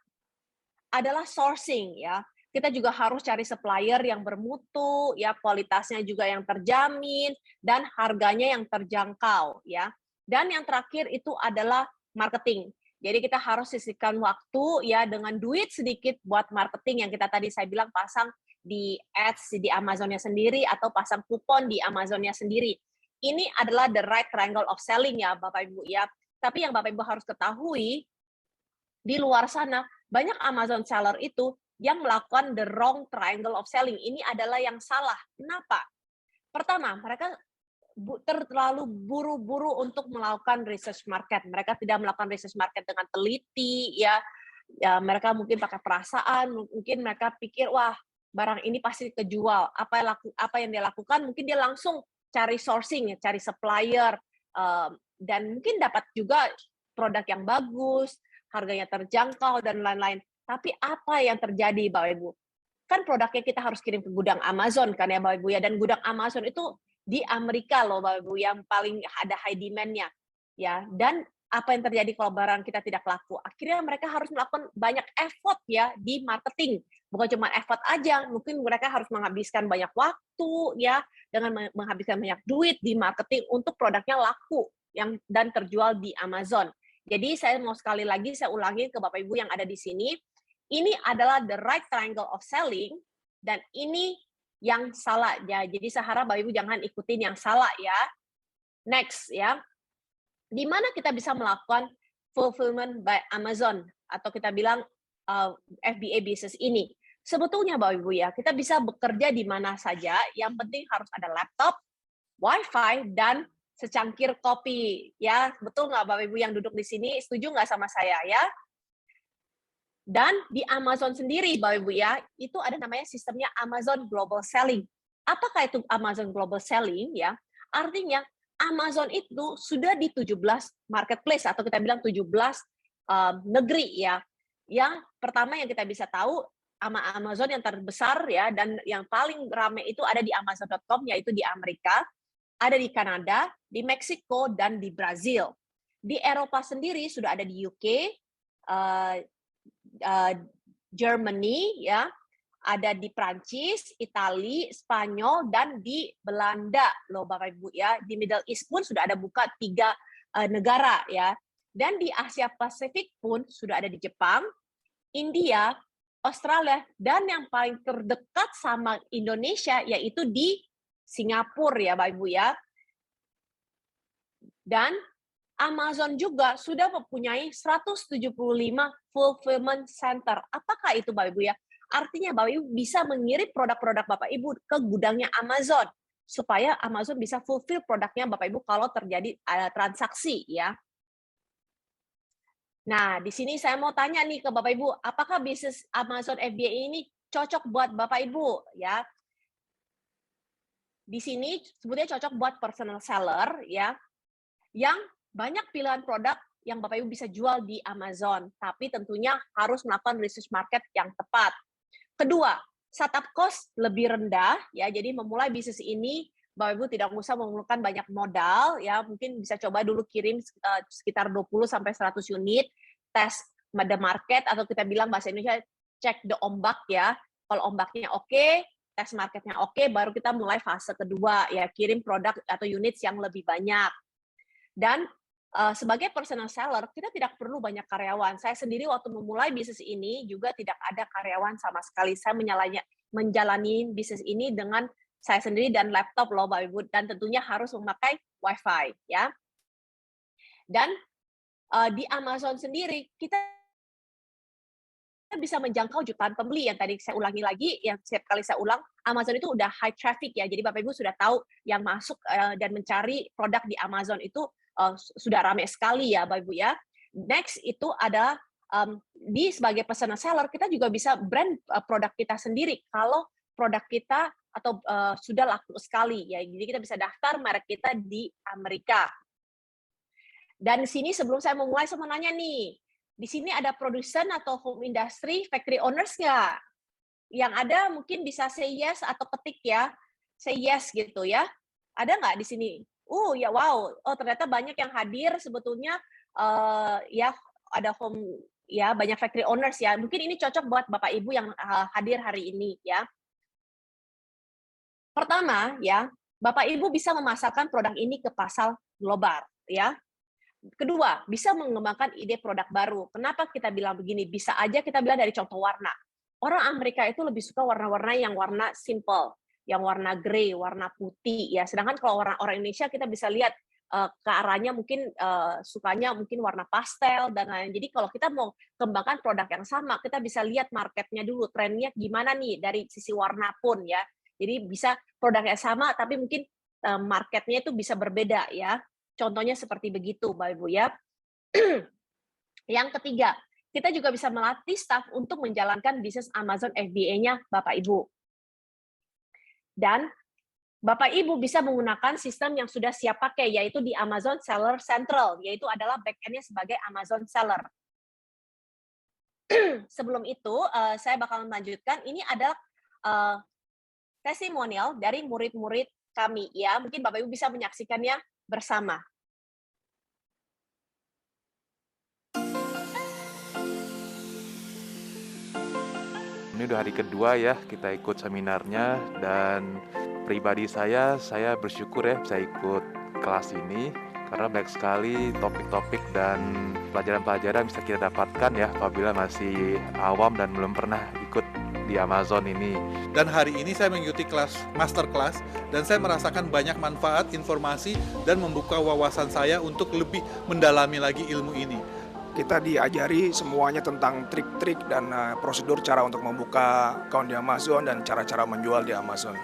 adalah sourcing, ya. Kita juga harus cari supplier yang bermutu, ya, kualitasnya juga yang terjamin, dan harganya yang terjangkau, ya. Dan yang terakhir itu adalah marketing. Jadi kita harus sisihkan waktu ya dengan duit sedikit buat marketing yang kita tadi saya bilang pasang di ads di Amazonnya sendiri atau pasang kupon di Amazonnya sendiri. Ini adalah the right triangle of selling ya Bapak Ibu ya. Tapi yang Bapak Ibu harus ketahui di luar sana banyak Amazon seller itu yang melakukan the wrong triangle of selling. Ini adalah yang salah. Kenapa? Pertama, mereka terlalu buru-buru untuk melakukan research market. Mereka tidak melakukan research market dengan teliti, ya mereka mungkin pakai perasaan, mungkin mereka pikir, wah barang ini pasti kejual. Apa yang dia lakukan? Mungkin dia langsung cari sourcing, cari supplier, dan mungkin dapat juga produk yang bagus, harganya terjangkau, dan lain-lain. Tapi apa yang terjadi, Bapak Ibu? Kan produknya kita harus kirim ke gudang Amazon, kan ya Bapak Ibu ya, dan gudang Amazon itu di Amerika loh Bapak Ibu yang paling ada high demand-nya ya. Dan apa yang terjadi kalau barang kita tidak laku? Akhirnya mereka harus melakukan banyak effort ya di marketing. Bukan cuma effort aja, mungkin mereka harus menghabiskan banyak waktu ya dengan menghabiskan banyak duit di marketing untuk produknya laku dan terjual di Amazon. Jadi saya mau sekali lagi saya ulangi ke Bapak Ibu yang ada di sini, ini adalah the right triangle of selling dan ini yang salah ya. Jadi saya harap Bapak Ibu jangan ikutin yang salah ya. Next ya. Di mana kita bisa melakukan fulfillment by Amazon atau kita bilang FBA business ini. Sebetulnya Bapak Ibu ya, kita bisa bekerja di mana saja, yang penting harus ada laptop, wifi, dan secangkir kopi. Ya, betul nggak Bapak Ibu yang duduk di sini? Setuju nggak sama saya ya? Dan di Amazon sendiri, Bapak Ibu ya, itu ada namanya sistemnya Amazon Global Selling. Apakah itu Amazon Global Selling? Ya, artinya Amazon itu sudah di 17 marketplace atau kita bilang 17 negeri ya. Yang pertama yang kita bisa tahu Amazon yang terbesar ya dan yang paling ramai itu ada di Amazon.com yaitu di Amerika, ada di Kanada, di Meksiko dan di Brazil. Di Eropa sendiri sudah ada di UK, Germany ya, ada di Prancis, Italia, Spanyol dan di Belanda loh Bapak Ibu ya. Di Middle East pun sudah ada buka 3 negara ya. Dan di Asia Pasifik pun sudah ada di Jepang, India, Australia dan yang paling terdekat sama Indonesia yaitu di Singapura ya Bapak Ibu ya. Dan Amazon juga sudah mempunyai 175 fulfillment center. Apakah itu Bapak Ibu ya? Artinya Bapak Ibu bisa mengirim produk-produk Bapak Ibu ke gudangnya Amazon supaya Amazon bisa fulfill produknya Bapak Ibu kalau terjadi transaksi ya. Nah, di sini saya mau tanya nih ke Bapak Ibu, apakah bisnis Amazon FBA ini cocok buat Bapak Ibu ya? Di sini sebetulnya cocok buat personal seller ya, yang banyak pilihan produk yang Bapak Ibu bisa jual di Amazon, tapi tentunya harus melakukan research market yang tepat. Kedua, startup cost lebih rendah ya. Jadi memulai bisnis ini Bapak Ibu tidak usah memerlukan banyak modal ya. Mungkin bisa coba dulu kirim sekitar 20 sampai 100 unit, tes the market atau kita bilang bahasa Indonesia cek the ombak ya. Kalau ombaknya oke, tes marketnya oke, baru kita mulai fase kedua ya, kirim produk atau units yang lebih banyak. Dan sebagai personal seller, kita tidak perlu banyak karyawan. Saya sendiri waktu memulai bisnis ini juga tidak ada karyawan sama sekali. Saya menjalani bisnis ini dengan saya sendiri dan laptop loh, Bapak Ibu. Dan tentunya harus memakai WiFi, ya. Dan di Amazon sendiri kita bisa menjangkau jutaan pembeli. Yang tadi saya ulangi lagi, yang setiap kali saya ulang, Amazon itu udah high traffic ya. Jadi Bapak Ibu sudah tahu yang masuk dan mencari produk di Amazon itu sudah ramai sekali ya Bapak Ibu ya. Next itu ada di sebagai personal seller kita juga bisa brand produk kita sendiri. Kalau produk kita atau sudah laku sekali ya. Jadi kita bisa daftar merek kita di Amerika. Dan di sini sebelum saya memulai, saya mau nanya nih, di sini ada produsen atau home industry, factory owners nggak? Yang ada mungkin bisa say yes atau ketik ya, say yes gitu ya. Ada nggak di sini? Ya wow, ternyata banyak yang hadir sebetulnya ya ada home ya banyak factory owners ya. Mungkin ini cocok buat Bapak Ibu yang hadir hari ini ya. Pertama ya, Bapak Ibu bisa memasarkan produk ini ke pasar global ya. Kedua, bisa mengembangkan ide produk baru. Kenapa kita bilang begini? Bisa aja kita bilang dari contoh warna. Orang Amerika itu lebih suka warna-warna yang warna simple, yang warna grey, warna putih ya. Sedangkan kalau orang Indonesia kita bisa lihat ke arahnya mungkin sukanya mungkin warna pastel dan lain. Jadi kalau kita mau kembangkan produk yang sama, kita bisa lihat marketnya dulu, trennya gimana nih dari sisi warna pun ya. Jadi bisa produknya sama tapi mungkin marketnya itu bisa berbeda ya. Contohnya seperti begitu, Bapak Ibu ya. Yang ketiga, kita juga bisa melatih staf untuk menjalankan bisnis Amazon FBA-nya Bapak Ibu. Dan Bapak Ibu bisa menggunakan sistem yang sudah siap pakai, yaitu di Amazon Seller Central, yaitu adalah back-end-nya sebagai Amazon Seller. Sebelum itu, saya bakal melanjutkan, ini ada testimonial dari murid-murid kami. Ya, mungkin Bapak Ibu bisa menyaksikannya bersama. Ini udah hari kedua ya kita ikut seminarnya, dan pribadi saya bersyukur ya bisa ikut kelas ini karena banyak sekali topik-topik dan pelajaran-pelajaran bisa kita dapatkan ya apabila masih awam dan belum pernah ikut di Amazon ini. Dan hari ini saya mengikuti kelas masterclass dan saya merasakan banyak manfaat, informasi, dan membuka wawasan saya untuk lebih mendalami lagi ilmu ini. Kita diajari semuanya tentang trik-trik dan prosedur cara untuk membuka account di Amazon dan cara-cara menjual di Amazon.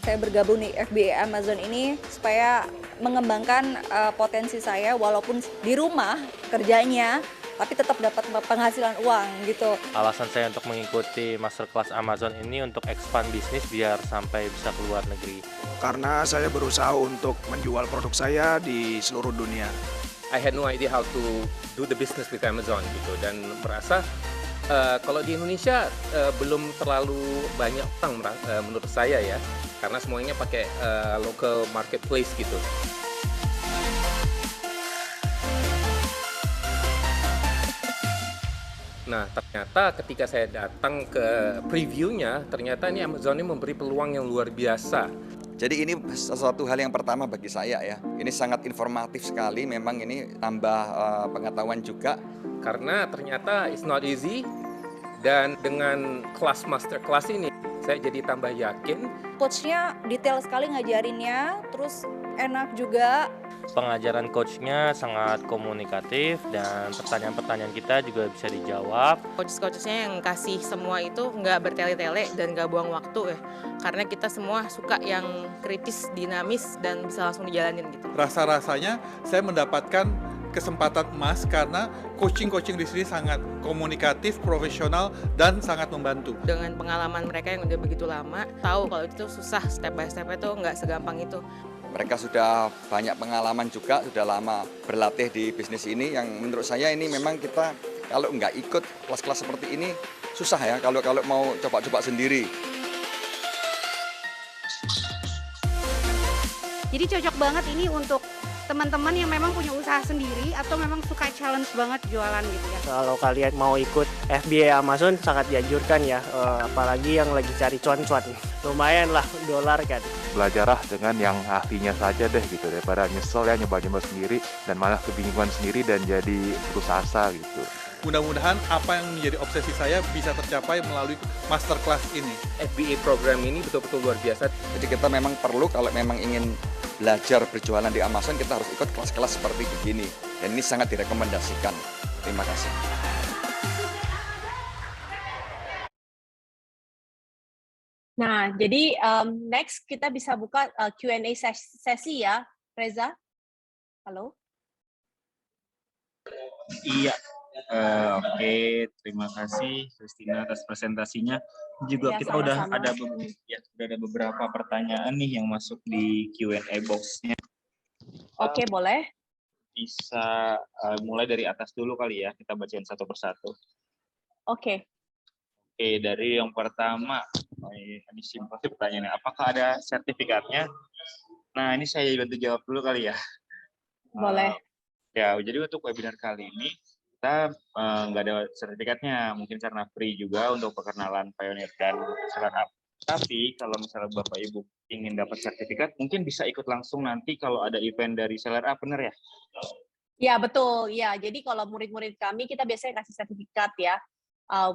Saya bergabung di FBA Amazon ini supaya mengembangkan potensi saya walaupun di rumah kerjanya, tapi tetap dapat penghasilan uang gitu. Alasan saya untuk mengikuti masterclass Amazon ini untuk expand bisnis biar sampai bisa ke luar negeri. Karena saya berusaha untuk menjual produk saya di seluruh dunia. I had no idea how to do the business with Amazon gitu, dan merasa kalau di Indonesia belum terlalu banyak orang menurut saya ya, karena semuanya pakai local marketplace gitu. Nah, ternyata ketika saya datang ke previewnya, ternyata ini Amazon ini memberi peluang yang luar biasa. Jadi ini sesuatu hal yang pertama bagi saya ya. Ini sangat informatif sekali, memang ini tambah pengetahuan juga. Karena ternyata it's not easy, dan dengan kelas masterclass ini, saya jadi tambah yakin. Coach-nya detail sekali ngajarinnya, terus enak juga. Pengajaran coach-nya sangat komunikatif dan pertanyaan-pertanyaan kita juga bisa dijawab. Coach-coachnya yang kasih semua itu nggak bertele-tele dan nggak buang waktu ya. Karena kita semua suka yang kritis, dinamis, dan bisa langsung dijalanin gitu. Rasa-rasanya saya mendapatkan kesempatan emas karena coaching-coaching di sini sangat komunikatif, profesional, dan sangat membantu. Dengan pengalaman mereka yang udah begitu lama, tahu kalau itu susah, step by step itu nggak segampang itu. Mereka sudah banyak pengalaman juga, sudah lama berlatih di bisnis ini, yang menurut saya ini memang kita kalau nggak ikut kelas-kelas seperti ini susah ya kalau mau coba-coba sendiri. Jadi cocok banget ini untuk teman-teman yang memang punya usaha sendiri atau memang suka challenge banget jualan gitu ya. Kalau kalian mau ikut FBA Amazon sangat dianjurkan ya, apalagi yang lagi cari cuan-cuan. Lumayan lah dolar kan. Belajarlah dengan yang ahlinya saja deh gitu, daripada nyesel ya nyoba-nyoba sendiri dan malah kebingungan sendiri dan jadi putus asa gitu. Mudah-mudahan apa yang menjadi obsesi saya bisa tercapai melalui masterclass ini. FBA program ini betul-betul luar biasa. Jadi kita memang perlu kalau memang ingin belajar berjualan di Amazon, kita harus ikut kelas-kelas seperti begini. dan ini sangat direkomendasikan. Terima kasih. Nah, jadi next kita bisa buka Q&A sesi ya, Reza. Halo. Iya. Oke, terima kasih Christina atas presentasinya. Juga Ya, kita udah sama-sama. ada beberapa pertanyaan nih yang masuk di Q&A box-nya. Oke, boleh. Bisa mulai dari atas dulu kali ya, kita bacain satu persatu. Oke. Oke, dari yang pertama, ini simpel sih pertanyaannya. Apakah ada sertifikatnya? Nah, ini saya bantu jawab dulu kali ya. Boleh. Ya, jadi untuk webinar kali ini kita nggak ada sertifikatnya, mungkin karena free juga untuk perkenalan Pioneer dan startup. Tapi kalau misalnya Bapak Ibu ingin dapat sertifikat, mungkin bisa ikut langsung nanti kalau ada event dari Seller Up, bener ya? Ya, betul. Ya, jadi kalau murid-murid kami kita biasanya kasih sertifikat ya,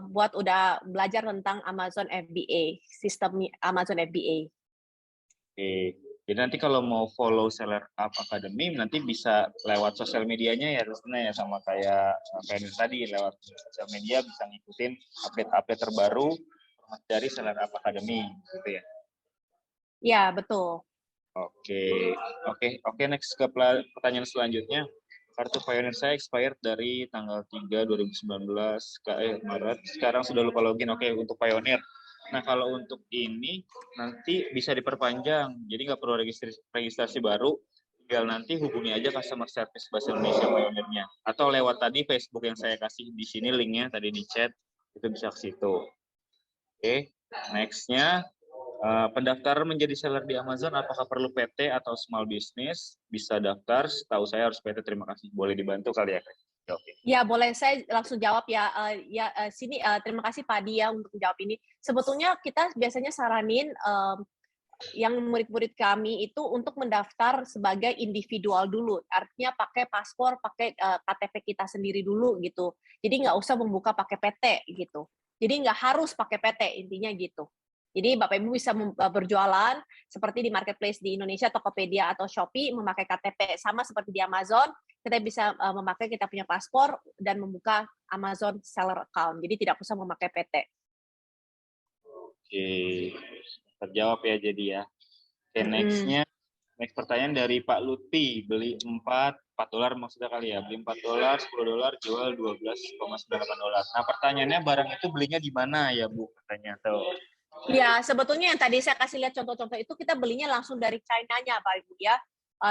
buat udah belajar tentang Amazon FBA, sistem Amazon FBA. Oke. Jadi nanti kalau mau follow Seller Up Academy nanti bisa lewat sosial medianya ya, Rusna ya, sama kayak Pioneer tadi, lewat sosial media bisa ngikutin update-update terbaru dari Seller Up Academy, gitu ya. Ya, betul. Oke, next ke pertanyaan selanjutnya. Kartu Pioneer saya expired dari tanggal 3 2019 ke Maret. Sekarang sudah lupa login. Oke, untuk Pioneer. Nah, kalau untuk ini nanti bisa diperpanjang. Jadi nggak perlu registrasi baru. Tinggal nanti hubungi aja customer service Bahasa Indonesia Pioneer-nya. Atau lewat tadi Facebook yang saya kasih di sini linknya tadi di chat. Itu bisa ke situ. Oke, next-nya. Pendaftaran menjadi seller di Amazon apakah perlu PT atau small business? Bisa daftar, setahu saya harus PT. Terima kasih. Boleh dibantu kali ya? Oke. Ya, boleh saya langsung jawab ya. Sini terima kasih Pak Dia untuk menjawab ini. Sebetulnya kita biasanya saranin yang murid-murid kami itu untuk mendaftar sebagai individual dulu. Artinya pakai paspor, pakai KTP kita sendiri dulu gitu. Jadi nggak usah membuka pakai PT gitu. Jadi nggak harus pakai PT, intinya gitu. Jadi Bapak Ibu bisa berjualan seperti di marketplace di Indonesia, Tokopedia atau Shopee memakai KTP, sama seperti di Amazon, kita bisa memakai kita punya paspor dan membuka Amazon seller account. Jadi tidak usah memakai PT. Oke, terjawab ya jadi ya. Oke, next pertanyaan dari Pak Lutfi, beli $4 maksudnya kali ya, beli $4, $10, jual $12,98. Nah, pertanyaannya barang itu belinya di mana ya Bu? Katanya tuh. Ya, sebetulnya yang tadi saya kasih lihat contoh-contoh itu kita belinya langsung dari China-nya, Pak Ibu ya.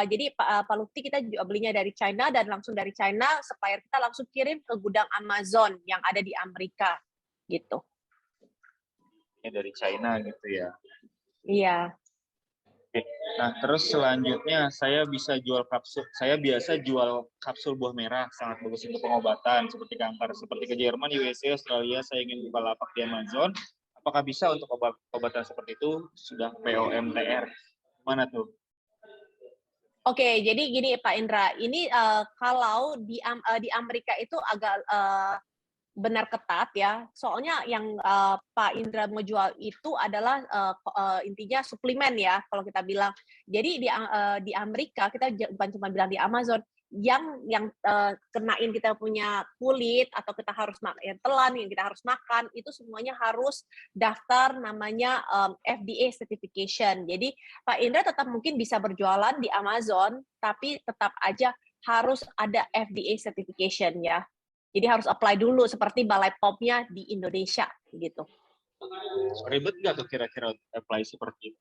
Jadi Pak Lutfi kita juga belinya dari China dan langsung dari China, supplier kita langsung kirim ke gudang Amazon yang ada di Amerika, gitu. Dari China gitu ya. Iya. Oke. Nah, terus selanjutnya saya bisa jual kapsul. Saya biasa jual kapsul buah merah, sangat bagus untuk pengobatan seperti kanker. Seperti ke Jerman, USA, Australia, saya ingin buka lapak di Amazon. Apakah bisa untuk obatan seperti itu? Sudah POMTR. Mana tuh? Oke, jadi gini Pak Indra, ini kalau di Amerika itu agak benar ketat ya. Soalnya yang Pak Indra mau jual itu adalah intinya suplemen ya, kalau kita bilang. Jadi di Amerika kita bukan cuma bilang di Amazon, yang kenain kita punya kulit atau kita harus makan telan yang kita harus makan itu semuanya harus daftar namanya FDA certification. Jadi Pak Indra tetap mungkin bisa berjualan di Amazon tapi tetap aja harus ada FDA certification ya. Jadi harus apply dulu seperti Balai POM-nya di Indonesia gitu. Ribet nggak tuh kira-kira apply seperti itu?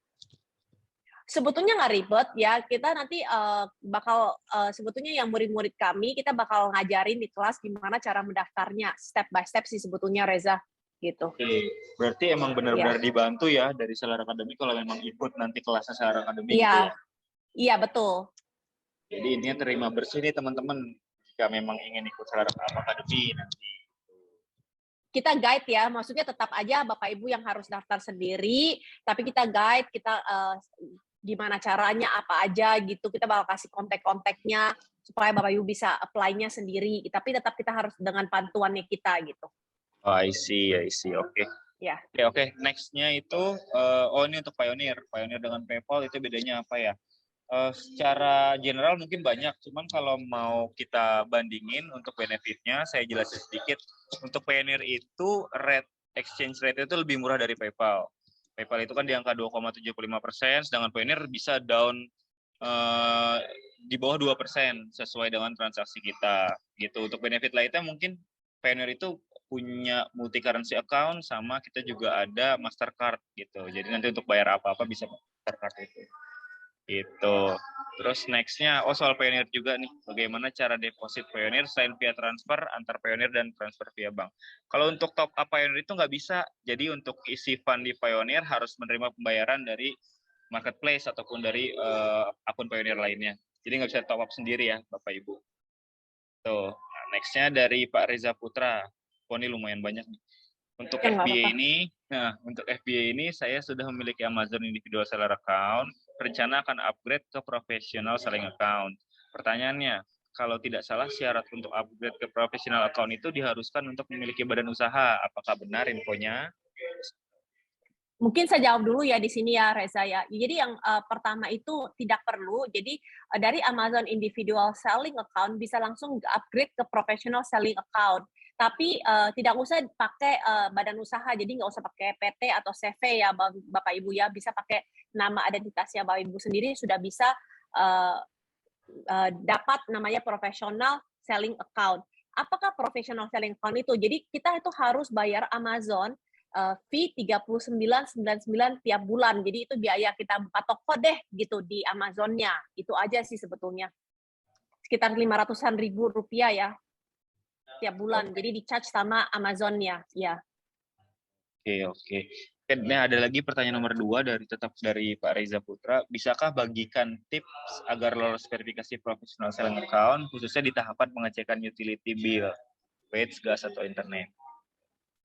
Sebetulnya nggak ribet ya, kita nanti bakal sebetulnya yang murid-murid kami kita bakal ngajarin di kelas gimana cara mendaftarnya step by step sih sebetulnya Reza gitu. Oke, berarti emang benar-benar dibantu ya dari Seller Academy kalau memang ikut nanti kelasnya Seller Academy gitu ya? Iya betul. Jadi intinya terima bersih nih teman-teman jika memang ingin ikut Seller Academy nanti. Kita guide ya, maksudnya tetap aja Bapak Ibu yang harus daftar sendiri, tapi kita guide, kita gimana caranya, apa aja gitu, kita bakal kasih kontak-kontaknya supaya Bapak Ibu bisa apply-nya sendiri, tapi tetap kita harus dengan bantuannya kita gitu. Oh, I see, oke. Ya. Oke. Next-nya itu, ini untuk Pioneer dengan PayPal itu bedanya apa ya? Secara general mungkin banyak, cuman kalau mau kita bandingin untuk benefitnya, saya jelasin sedikit. Untuk Payoneer itu exchange rate itu lebih murah dari PayPal. PayPal itu kan di angka 2,75%, sedangkan Payoneer bisa down di bawah 2% sesuai dengan transaksi kita. Gitu. Untuk benefit lainnya mungkin Payoneer itu punya multi currency account, sama kita juga ada Mastercard gitu. Jadi nanti untuk bayar apa-apa bisa Mastercard itu. Gitu. Terus next-nya, soal Payoneer juga nih, bagaimana cara deposit Payoneer selain via transfer antar Payoneer dan transfer via bank. Kalau untuk top up Payoneer itu nggak bisa, jadi untuk isi fund di Payoneer harus menerima pembayaran dari marketplace ataupun dari akun Payoneer lainnya. Jadi nggak bisa top up sendiri ya, Bapak Ibu. Tuh, nah, next-nya dari Pak Reza Putra. Ini lumayan banyak nih. Untuk FBA ini saya sudah memiliki Amazon Individual Seller Account, rencana akan upgrade ke Professional Selling Account. Pertanyaannya, kalau tidak salah syarat untuk upgrade ke Professional Account itu diharuskan untuk memiliki badan usaha. Apakah benar infonya? Mungkin saya jawab dulu ya di sini ya Reza ya. Jadi yang pertama itu tidak perlu. Jadi dari Amazon Individual Selling Account bisa langsung upgrade ke Professional Selling Account. Tapi tidak usah pakai badan usaha, jadi nggak usah pakai PT atau CV ya Bapak Ibu ya, bisa pakai nama identitasnya Bapak Ibu sendiri sudah bisa dapat namanya Professional Selling Account. Apakah Professional Selling Account itu? Jadi kita itu harus bayar Amazon fee 39,99 tiap bulan. Jadi itu biaya kita buka toko deh gitu di Amazonnya. Itu aja sih sebetulnya. Sekitar 500-an ribu rupiah ya tiap bulan. Jadi di-charge sama Amazonnya, ya. Oke. Ini ada lagi pertanyaan nomor 2 dari Pak Reza Putra. Bisakah bagikan tips agar lolos verifikasi Professional Selling Account, khususnya di tahapan pengecekan utility bill, wage, gas, atau internet?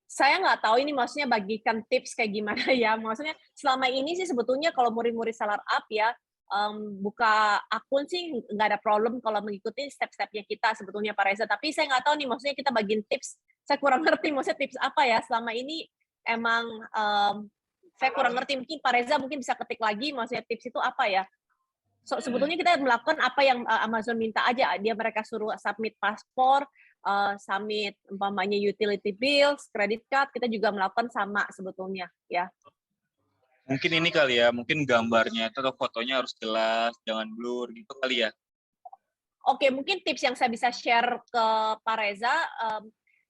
Saya nggak tahu ini maksudnya bagikan tips kayak gimana ya. Maksudnya selama ini sih sebetulnya kalau murid-murid Seller Up ya, buka akun sih nggak ada problem kalau mengikuti step-stepnya kita sebetulnya Pak Reza. Tapi saya nggak tahu nih maksudnya kita bagiin tips. Saya kurang ngerti maksudnya tips apa ya. Selama ini emang saya kurang ngerti. Mungkin Pak Reza mungkin bisa ketik lagi maksudnya tips itu apa ya. Sebetulnya kita melakukan apa yang Amazon minta aja. Mereka suruh submit paspor, submit umpamanya utility bills, credit card, kita juga melakukan sama sebetulnya ya. Mungkin ini kali ya, mungkin gambarnya atau fotonya harus jelas, jangan blur gitu kali ya. Oke, mungkin tips yang saya bisa share ke Pak Reza,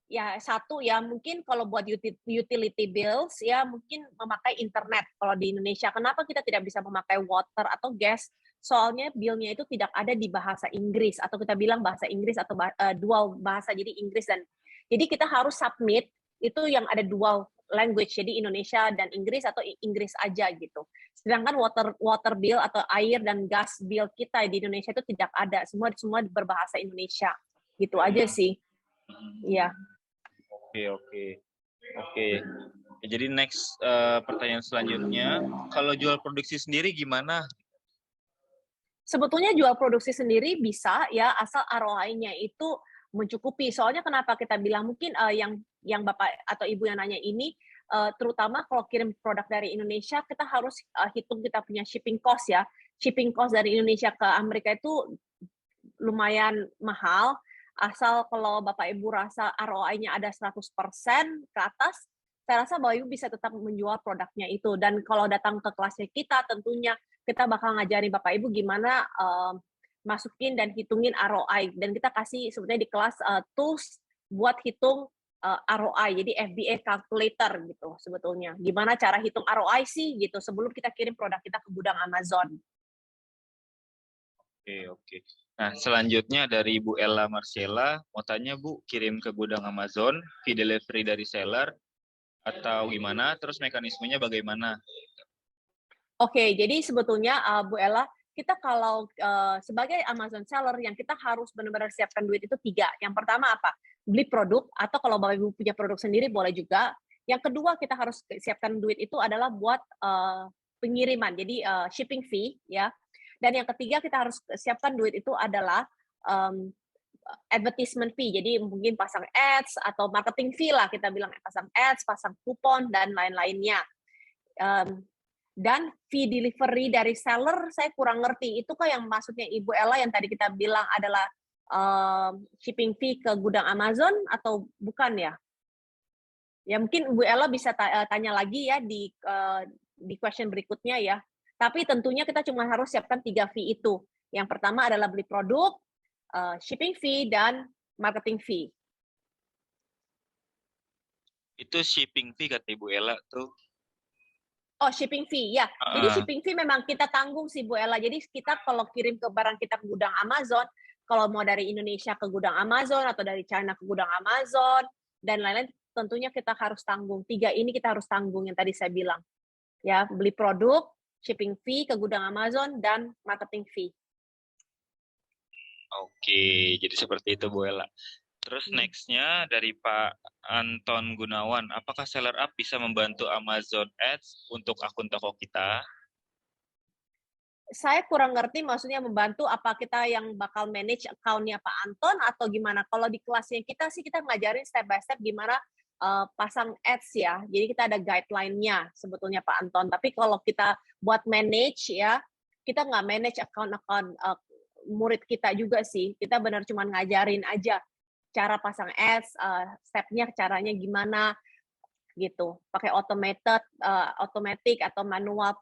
ya satu ya mungkin kalau buat utility bills ya mungkin memakai internet kalau di Indonesia. Kenapa kita tidak bisa memakai water atau gas? Soalnya bill-nya itu tidak ada di bahasa Inggris atau kita bilang bahasa Inggris atau dual bahasa, jadi Inggris dan jadi kita harus submit itu yang ada dual language, jadi Indonesia dan Inggris atau Inggris aja gitu. Sedangkan water bill atau air dan gas bill kita di Indonesia itu tidak ada, semua berbahasa Indonesia. Gitu aja sih. Iya. Oke. Jadi next pertanyaan selanjutnya, kalau jual produksi sendiri gimana? Sebetulnya jual produksi sendiri bisa ya, asal ROI-nya itu mencukupi. Soalnya kenapa kita bilang mungkin yang Bapak atau Ibu yang nanya ini, terutama kalau kirim produk dari Indonesia, kita harus hitung kita punya shipping cost ya. Shipping cost dari Indonesia ke Amerika itu lumayan mahal. Asal kalau Bapak Ibu rasa ROI-nya ada 100% ke atas, saya rasa Bapak Ibu bisa tetap menjual produknya itu. Dan kalau datang ke kelasnya kita, tentunya kita bakal ngajari Bapak Ibu gimana masukin dan hitungin ROI. Dan kita kasih sebetulnya di kelas tools buat hitung ROI, jadi FBA calculator gitu sebetulnya. Gimana cara hitung ROI sih gitu sebelum kita kirim produk kita ke gudang Amazon. Oke. Nah, selanjutnya dari Bu Ella Marcella, mau tanya Bu, kirim ke gudang Amazon, fee delivery dari seller, atau gimana, terus mekanismenya bagaimana? Oke, jadi sebetulnya Bu Ella, kita kalau sebagai Amazon seller yang kita harus benar-benar siapkan duit itu 3. Yang pertama apa? Beli produk, atau kalau Bapak Ibu punya produk sendiri boleh juga. Yang kedua kita harus siapkan duit itu adalah buat pengiriman, jadi shipping fee ya. Dan yang ketiga kita harus siapkan duit itu adalah advertisement fee, jadi mungkin pasang ads atau marketing fee lah kita bilang, pasang ads, pasang kupon dan lain-lainnya. Dan fee delivery dari seller saya kurang ngerti. Itu kan yang maksudnya Ibu Ella yang tadi kita bilang adalah shipping fee ke gudang Amazon atau bukan ya? Ya mungkin Ibu Ella bisa tanya lagi ya di question berikutnya ya. Tapi tentunya kita cuma harus siapkan 3 fee itu. Yang pertama adalah beli produk, shipping fee, dan marketing fee. Itu shipping fee kata Ibu Ella tuh. Oh, shipping fee, ya. Jadi shipping fee memang kita tanggung sih, Bu Ella. Jadi kita kalau kirim ke barang kita ke gudang Amazon, kalau mau dari Indonesia ke gudang Amazon, atau dari China ke gudang Amazon, dan lain-lain, tentunya kita harus tanggung. 3 ini kita harus tanggung yang tadi saya bilang. Ya, beli produk, shipping fee ke gudang Amazon, dan marketing fee. Oke, jadi seperti itu Bu Ella. Terus next-nya dari Pak Anton Gunawan, apakah Seller Up bisa membantu Amazon Ads untuk akun toko kita? Saya kurang ngerti maksudnya membantu, apa kita yang bakal manage account-nya Pak Anton atau gimana. Kalau di kelasnya kita sih kita ngajarin step by step gimana pasang ads ya. Jadi kita ada guideline-nya sebetulnya Pak Anton. Tapi kalau kita buat manage ya, kita nggak manage account-account murid kita juga sih. Kita benar cuma ngajarin aja cara pasang ads, step-nya caranya gimana gitu, pakai automatic atau manual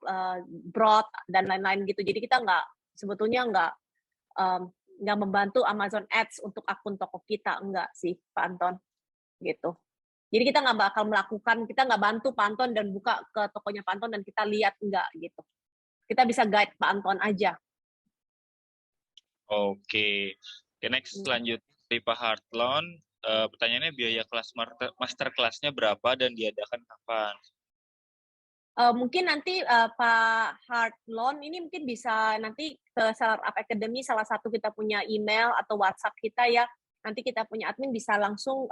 broad dan lain-lain gitu. Jadi kita sebetulnya nggak membantu Amazon Ads untuk akun toko kita, enggak sih Pak Anton gitu. Jadi kita nggak bakal melakukan, kita nggak bantu Pak Anton dan buka ke tokonya Pak Anton dan kita lihat, enggak gitu. Kita bisa guide Pak Anton aja. Oke, next selanjutnya dari Pak Hartlon, pertanyaannya biaya kelas master kelasnya berapa dan diadakan kapan? Mungkin nanti Pak Hartlon ini mungkin bisa nanti ke Seller Up Academy, salah satu kita punya email atau WhatsApp kita ya. Nanti kita punya admin bisa langsung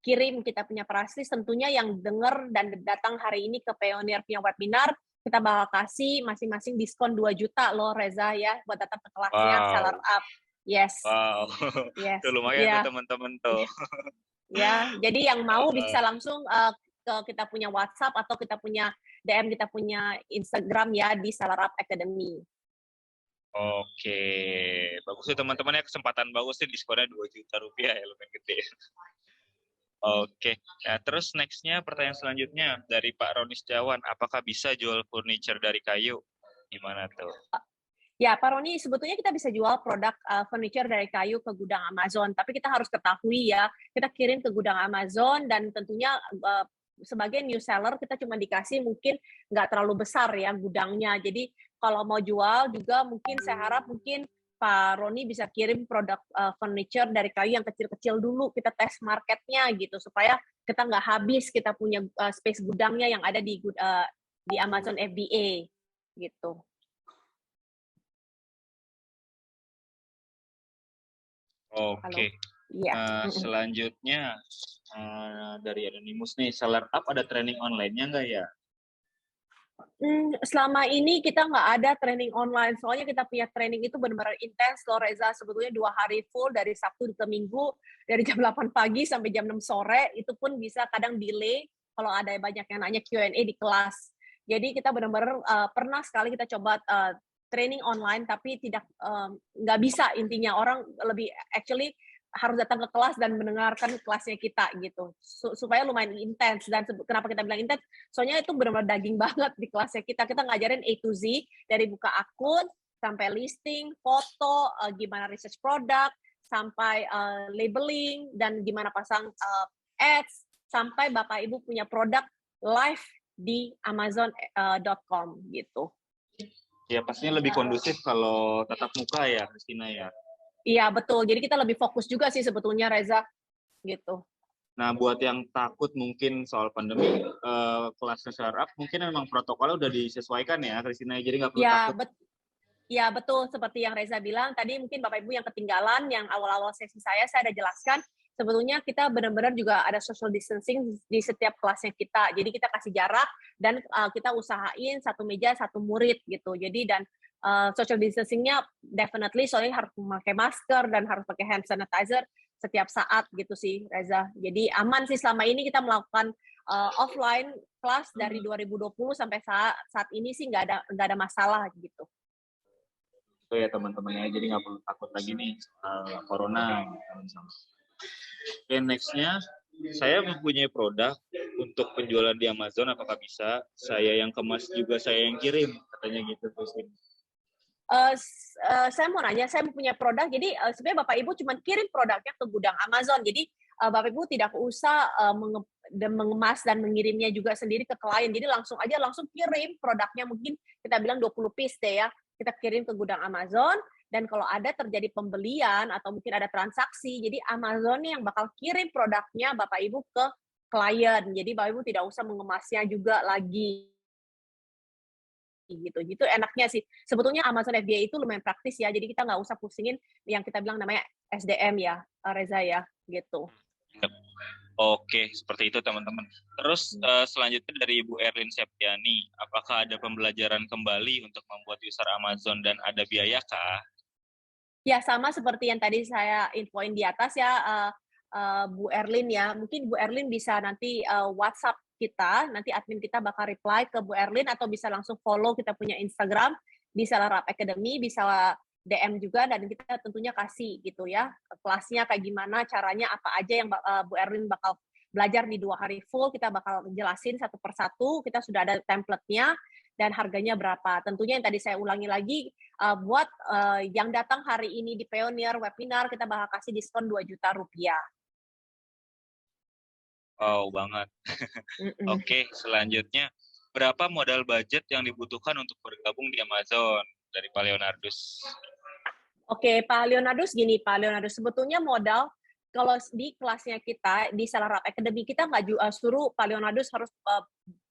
kirim kita punya price list. Tentunya yang dengar dan datang hari ini ke Pioneer punya webinar, kita bakal kasih masing-masing diskon 2 juta loh Reza ya, buat datang ke kelasnya Seller Up. Yes. Wow, yes. Itu lumayan tuh teman-teman tuh. Ya, jadi yang mau bisa langsung ke kita punya WhatsApp atau kita punya DM, kita punya Instagram ya di Seller Up Academy. Oke, bagus tuh teman-teman ya, kesempatan bagus sih, diskonnya 2 juta rupiah ya, lumayan gede. Oke, nah terus next-nya pertanyaan selanjutnya dari Pak Roni Setiawan, apakah bisa jual furniture dari kayu? Gimana tuh? Ya, Pak Roni, sebetulnya kita bisa jual produk furniture dari kayu ke gudang Amazon, tapi kita harus ketahui ya, kita kirim ke gudang Amazon dan tentunya sebagai new seller kita cuma dikasih mungkin nggak terlalu besar ya gudangnya. Jadi kalau mau jual juga mungkin saya harap mungkin Pak Roni bisa kirim produk furniture dari kayu yang kecil-kecil dulu, kita tes marketnya gitu, supaya kita nggak habis kita punya space gudangnya yang ada di Amazon FBA gitu. Oke, ya. Selanjutnya dari Anonymous nih, Seller Up ada training online-nya nggak ya? Selama ini kita nggak ada training online, soalnya kita punya training itu benar-benar intens loh Reza, sebetulnya 2 hari full dari Sabtu ke Minggu, dari jam 8 pagi sampai jam 6 sore, itu pun bisa kadang delay kalau ada banyak yang nanya Q&A di kelas. Jadi kita benar-benar pernah sekali kita coba training online, tapi nggak bisa intinya, orang lebih actually harus datang ke kelas dan mendengarkan kelasnya kita gitu, supaya lumayan intens. Dan kenapa kita bilang intens? Soalnya itu benar-benar daging banget di kelasnya kita. Kita ngajarin A to Z, dari buka akun, sampai listing, foto, gimana research produk, sampai labeling, dan gimana pasang ads, sampai Bapak Ibu punya produk live di Amazon.com gitu. Ya pastinya lebih kondusif kalau tatap muka ya, Christina ya. Iya betul, jadi kita lebih fokus juga sih sebetulnya Reza, gitu. Nah buat yang takut mungkin soal pandemi, kelasnya Seller Up mungkin memang protokolnya udah disesuaikan ya, Christina, jadi nggak perlu takut. Ya betul, seperti yang Reza bilang tadi, mungkin Bapak Ibu yang ketinggalan, yang awal-awal sesi saya ada jelaskan, sebetulnya kita benar-benar juga ada social distancing di setiap kelasnya kita. Jadi kita kasih jarak dan kita usahain 1 meja 1 murid gitu. Jadi dan social distancing-nya definitely soalnya harus memakai masker dan harus pakai hand sanitizer setiap saat gitu sih Reza. Jadi aman sih selama ini kita melakukan offline kelas dari 2020 sampai saat ini sih nggak ada masalah gitu. Itu ya teman-teman ya, jadi nggak perlu takut lagi nih soal corona. Oke, nextnya saya mempunyai produk untuk penjualan di Amazon, apakah bisa? Saya yang kemas juga saya yang kirim, katanya gitu terus. Saya mau nanya, saya punya produk, jadi sebenarnya Bapak Ibu cuma kirim produknya ke gudang Amazon, jadi Bapak Ibu tidak usah mengemas dan mengirimnya juga sendiri ke klien, jadi langsung kirim produknya, mungkin kita bilang 20 piece deh ya, kita kirim ke gudang Amazon, dan kalau ada terjadi pembelian atau mungkin ada transaksi, jadi Amazon yang bakal kirim produknya Bapak Ibu ke klien, jadi Bapak Ibu tidak usah mengemasnya juga lagi. Gitu enaknya sih. Sebetulnya Amazon FBA itu lumayan praktis ya, jadi kita nggak usah pusingin yang kita bilang namanya SDM ya, Reza ya, gitu. Oke, seperti itu teman-teman. Terus selanjutnya dari Ibu Erlin Septiani, apakah ada pembelajaran kembali untuk membuat user Amazon dan ada biaya kah? Ya, sama seperti yang tadi saya infoin di atas ya, Bu Erlin ya. Mungkin Bu Erlin bisa nanti WhatsApp kita, nanti admin kita bakal reply ke Bu Erlin atau bisa langsung follow kita punya Instagram di Seller Up Academy, bisa DM juga dan kita tentunya kasih gitu ya, kelasnya kayak gimana, caranya apa aja yang Bu Erlin bakal belajar di 2 hari full, kita bakal jelasin satu persatu, kita sudah ada template-nya dan harganya berapa. Tentunya yang tadi saya ulangi lagi, buat yang datang hari ini di Pioneer Webinar, kita bakal kasih diskon 2 juta rupiah. Wow, banget. Oke, selanjutnya, berapa modal budget yang dibutuhkan untuk bergabung di Amazon dari Pak Leonardus? Oke, Pak Leonardus gini, Pak Leonardus, sebetulnya modal, kalau di kelasnya kita, di Seller Up Academy, kita nggak suruh Pak Leonardus harus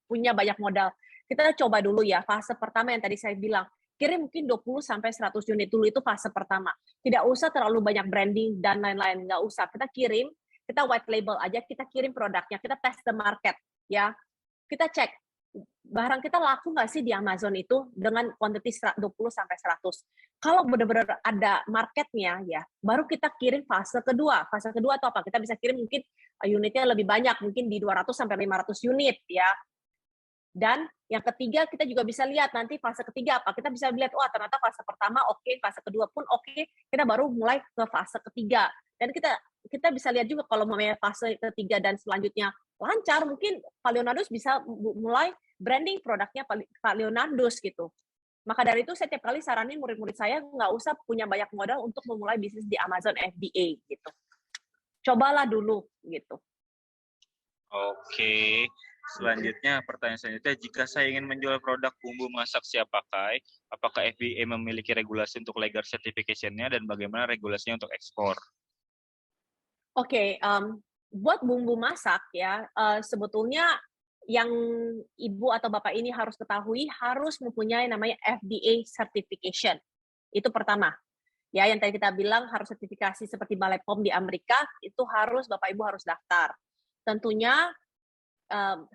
punya banyak modal. Kita coba dulu ya, fase pertama yang tadi saya bilang, kirim mungkin 20-100 unit dulu, itu fase pertama. Tidak usah terlalu banyak branding dan lain-lain, nggak usah. Kita kirim, kita white label aja, kita kirim produknya, kita test the market, ya. Kita cek, barang kita laku nggak sih di Amazon itu dengan quantity 20-100. Kalau benar-benar ada marketnya, ya, baru kita kirim fase kedua. Fase kedua atau apa? Kita bisa kirim mungkin unitnya lebih banyak, mungkin di 200-500 unit, ya. Dan yang ketiga, kita juga bisa lihat nanti fase ketiga apa. Kita bisa lihat, wah ternyata fase pertama oke, fase kedua pun oke, kita baru mulai ke fase ketiga. Dan kita bisa lihat juga kalau memang fase ketiga dan selanjutnya lancar, mungkin Pak Leonardus bisa mulai branding produknya Pak Leonardus gitu. Maka dari itu saya tiap kali saranin murid-murid saya nggak usah punya banyak modal untuk memulai bisnis di Amazon FBA gitu. Cobalah dulu gitu. Oke. Selanjutnya, pertanyaan selanjutnya, jika saya ingin menjual produk bumbu masak siap pakai, apakah FBA memiliki regulasi untuk legal certification-nya dan bagaimana regulasinya untuk ekspor? Oke, buat bumbu masak ya, sebetulnya yang Ibu atau Bapak ini harus ketahui harus mempunyai namanya FDA certification. Itu pertama. Ya, yang tadi kita bilang harus sertifikasi seperti Balai POM di Amerika, itu harus Bapak Ibu harus daftar. Tentunya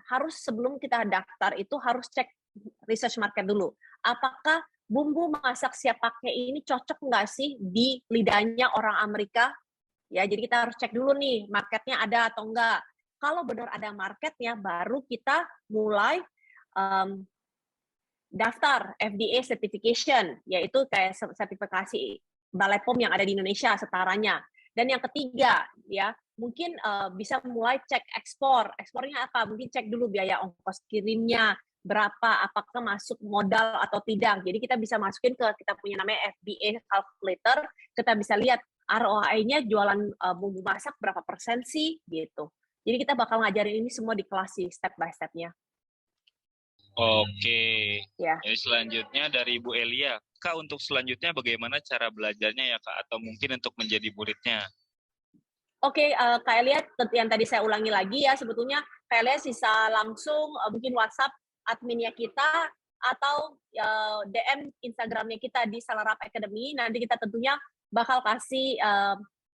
harus sebelum kita daftar itu harus cek research market dulu. Apakah bumbu masak siap pakai ini cocok nggak sih di lidahnya orang Amerika? Ya, jadi kita harus cek dulu nih, marketnya ada atau enggak. Kalau benar ada marketnya, baru kita mulai daftar FDA certification, yaitu kayak sertifikasi Balai POM yang ada di Indonesia setaranya. Dan yang ketiga, ya mungkin bisa mulai cek ekspor. Ekspornya apa? Mungkin cek dulu biaya ongkos kirimnya berapa, apakah masuk modal atau tidak. Jadi kita bisa masukin ke kita punya namanya FBA calculator, kita bisa lihat ROI-nya jualan bumbu masak berapa persen sih gitu. Jadi kita bakal ngajarin ini semua di kelas sih, step by step-nya. Oke. Ya. Jadi selanjutnya dari Ibu Elia, Kak, untuk selanjutnya bagaimana cara belajarnya ya Kak, atau mungkin untuk menjadi muridnya? Oke, Kak Elia, yang tadi saya ulangi lagi ya, sebetulnya Kak Elia bisa langsung mungkin WhatsApp adminnya kita atau DM Instagramnya kita di Seller Up Academy. Nanti kita tentunya bakal kasih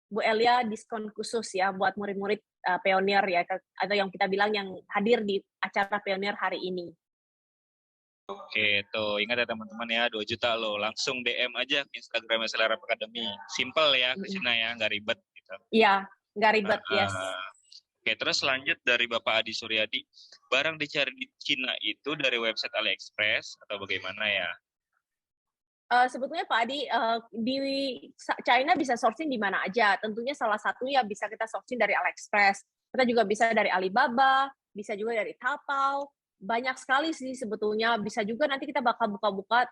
Bu Elia diskon khusus ya buat murid-murid Pioneer ya, atau yang kita bilang yang hadir di acara Pioneer hari ini. Oke, tuh ingat ya teman-teman ya, 2 juta loh, langsung DM aja ke Instagramnya Seller Up Academy. Simple ya, Krisina ya, nggak ribet gitu. Iya, nggak ribet, yes. Oke, terus lanjut dari Bapak Adi Suryadi, barang dicari di Cina itu dari website AliExpress atau bagaimana ya? Sebetulnya Pak Adi, di China bisa sourcing di mana aja. Tentunya salah satunya bisa kita sourcing dari AliExpress. Kita juga bisa dari Alibaba, bisa juga dari Taobao. Banyak sekali sih sebetulnya. Bisa juga nanti kita bakal buka-buka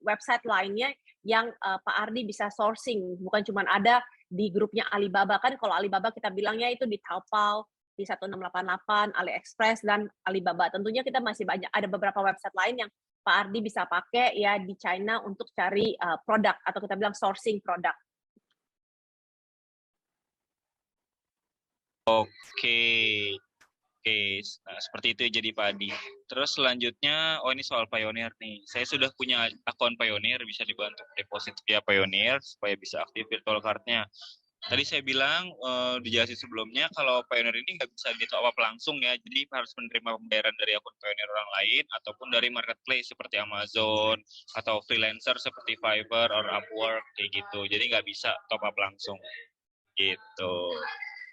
website lainnya yang Pak Ardi bisa sourcing. Bukan cuma ada di grupnya Alibaba. Kan kalau Alibaba kita bilangnya itu di Taobao, di 1688, AliExpress, dan Alibaba. Tentunya kita masih banyak, ada beberapa website lain yang Pak Ardi bisa pakai ya di China untuk cari produk, atau kita bilang sourcing produk. Oke, oke. Nah, seperti itu ya jadi Pak Adi. Terus selanjutnya, oh ini soal Pioneer nih. Saya sudah punya akun Pioneer, bisa dibantu deposit via Pioneer supaya bisa aktif virtual card-nya. Tadi saya bilang dijelasin sebelumnya kalau Pioneer ini nggak bisa di top up langsung ya, jadi harus menerima pembayaran dari akun Pioneer orang lain ataupun dari marketplace seperti Amazon atau freelancer seperti Fiverr or Upwork kayak gitu. Jadi nggak bisa top up langsung gitu.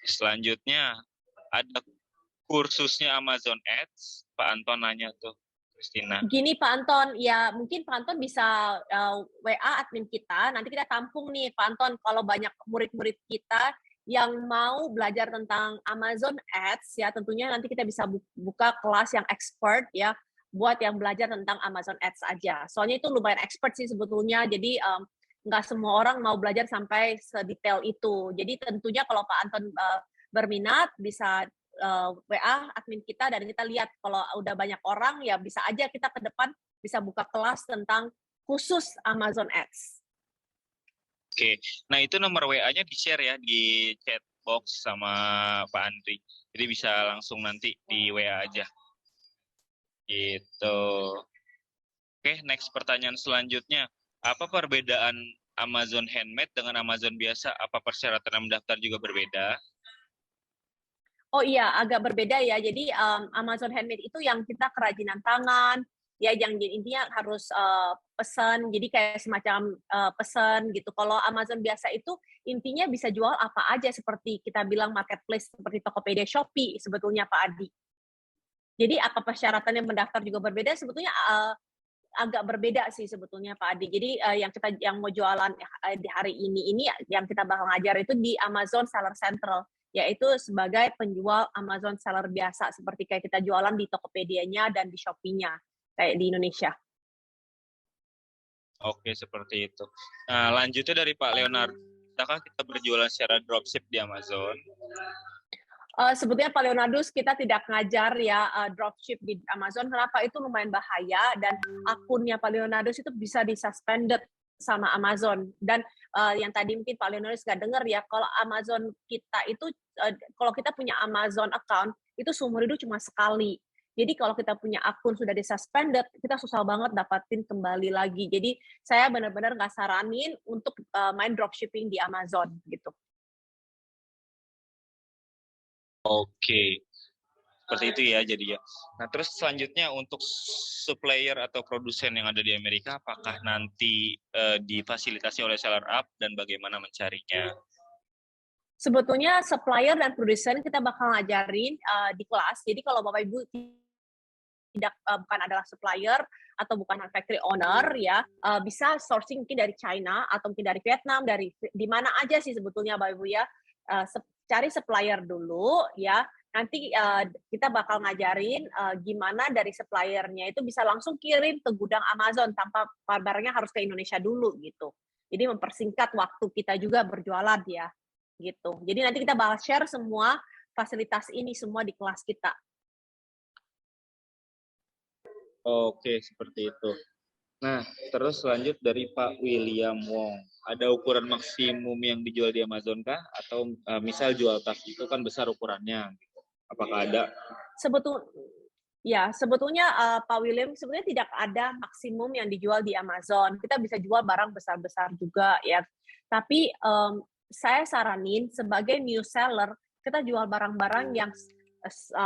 Selanjutnya ada kursusnya Amazon Ads. Pak Anton nanya tuh, Christina. Gini Pak Anton, ya mungkin Pak Anton bisa WA admin kita, nanti kita tampung nih Pak Anton, kalau banyak murid-murid kita yang mau belajar tentang Amazon Ads, ya tentunya nanti kita bisa buka kelas yang expert ya, buat yang belajar tentang Amazon Ads aja. Soalnya itu lumayan expert sih sebetulnya, jadi nggak semua orang mau belajar sampai sedetail itu. Jadi tentunya kalau Pak Anton berminat, bisa WA admin kita dan kita lihat kalau udah banyak orang ya bisa aja kita ke depan bisa buka kelas tentang khusus Amazon Ads. Oke, nah itu nomor WA-nya di-share ya di chat box sama Pak Andri. Jadi bisa langsung nanti di WA aja. Gitu. Oke, next pertanyaan selanjutnya. Apa perbedaan Amazon Handmade dengan Amazon biasa? Apa persyaratan mendaftar juga berbeda? Oh iya, agak berbeda ya. Jadi Amazon Handmade itu yang kita kerajinan tangan, ya yang intinya harus pesan, jadi kayak semacam pesan gitu. Kalau Amazon biasa itu intinya bisa jual apa aja seperti kita bilang marketplace seperti Tokopedia, Shopee sebetulnya Pak Adi. Jadi apa persyaratannya mendaftar juga berbeda sebetulnya agak berbeda sih sebetulnya Pak Adi. Jadi yang mau jualan di hari ini yang kita bakal ngajar itu di Amazon Seller Central, yaitu sebagai penjual Amazon Seller biasa seperti kayak kita jualan di Tokopedia-nya dan di Shopee-nya kayak di Indonesia. Oke, seperti itu. Nah, lanjutnya dari Pak Leonardo, apakah kita berjualan secara dropship di Amazon? Sebetulnya Pak Leonardus kita tidak ngajar ya dropship di Amazon. Kenapa? Itu lumayan bahaya dan akunnya Pak Leonardus itu bisa disuspended sama Amazon. Dan yang tadi mungkin Pak Leonardus nggak dengar ya, kalau Amazon kita itu, kalau kita punya Amazon account, itu seumur hidup cuma sekali. Jadi kalau kita punya akun sudah disuspended, kita susah banget dapatin kembali lagi. Jadi saya benar-benar nggak saranin untuk main dropshipping di Amazon gitu. Oke, seperti itu ya jadinya. Nah, terus selanjutnya untuk supplier atau produsen yang ada di Amerika, apakah nanti difasilitasi oleh Seller Up dan bagaimana mencarinya? Sebetulnya supplier dan produsen kita bakal ngajarin di kelas. Jadi kalau Bapak Ibu bukan adalah supplier atau bukan factory owner ya, bisa sourcing mungkin dari China atau mungkin dari Vietnam, dari di mana aja sih sebetulnya Bapak Ibu ya. Cari supplier dulu ya, nanti kita bakal ngajarin gimana dari suppliernya itu bisa langsung kirim ke gudang Amazon tanpa barangnya harus ke Indonesia dulu gitu. Jadi mempersingkat waktu kita juga berjualan ya gitu. Jadi nanti kita bakal share semua fasilitas ini semua di kelas kita. Oke, seperti itu. Nah, terus lanjut dari Pak William Wong. Ada ukuran maksimum yang dijual di Amazon kah? Atau misal jual tas itu kan besar ukurannya. Gitu. Apakah ada? Sebetulnya Pak William sebenarnya tidak ada maksimum yang dijual di Amazon. Kita bisa jual barang besar-besar juga ya. Tapi saya saranin sebagai new seller kita jual barang-barang yang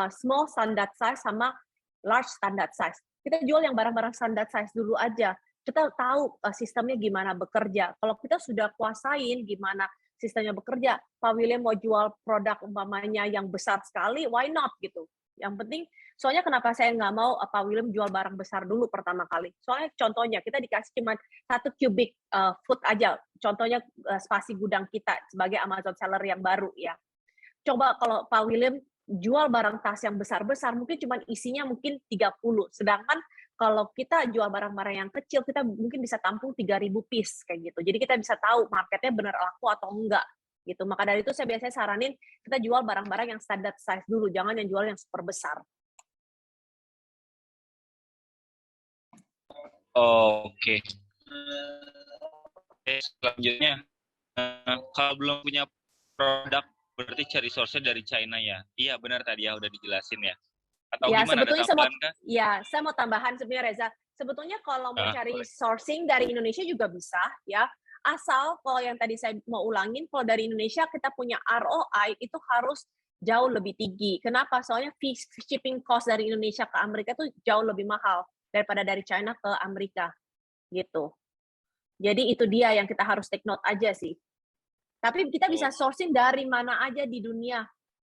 small standard size sama large standard size. Kita jual yang barang-barang standard size dulu aja. Kita tahu sistemnya gimana bekerja. Kalau kita sudah kuasain gimana sistemnya bekerja. Pak William mau jual produk umpamanya yang besar sekali, why not gitu. Yang penting, soalnya kenapa saya nggak mau Pak William jual barang besar dulu pertama kali. Soalnya contohnya kita dikasih cuma 1 cubic foot aja. Contohnya spasi gudang kita sebagai Amazon seller yang baru ya. Coba kalau Pak William jual barang tas yang besar-besar, mungkin cuma isinya mungkin 30. Sedangkan kalau kita jual barang-barang yang kecil, kita mungkin bisa tampung 3.000 piece kayak gitu. Jadi kita bisa tahu marketnya benar laku atau enggak gitu. Maka dari itu saya biasanya saranin kita jual barang-barang yang standard size dulu, jangan yang jual yang super besar. Oke. Selanjutnya, kalau belum punya produk, berarti cari source-nya dari China ya? Iya benar tadi ya, udah dijelasin ya. Atau Ya, gimana, ada sebetulnya tambahan kah? saya mau tambahan sebenarnya Reza. Sebetulnya kalau mau cari sourcing dari Indonesia juga bisa ya. Asal kalau yang tadi saya mau ulangin, kalau dari Indonesia kita punya ROI itu harus jauh lebih tinggi. Kenapa? Soalnya shipping cost dari Indonesia ke Amerika itu jauh lebih mahal daripada dari China ke Amerika gitu. Jadi itu dia yang kita harus take note aja sih. Tapi kita bisa sourcing dari mana aja di dunia.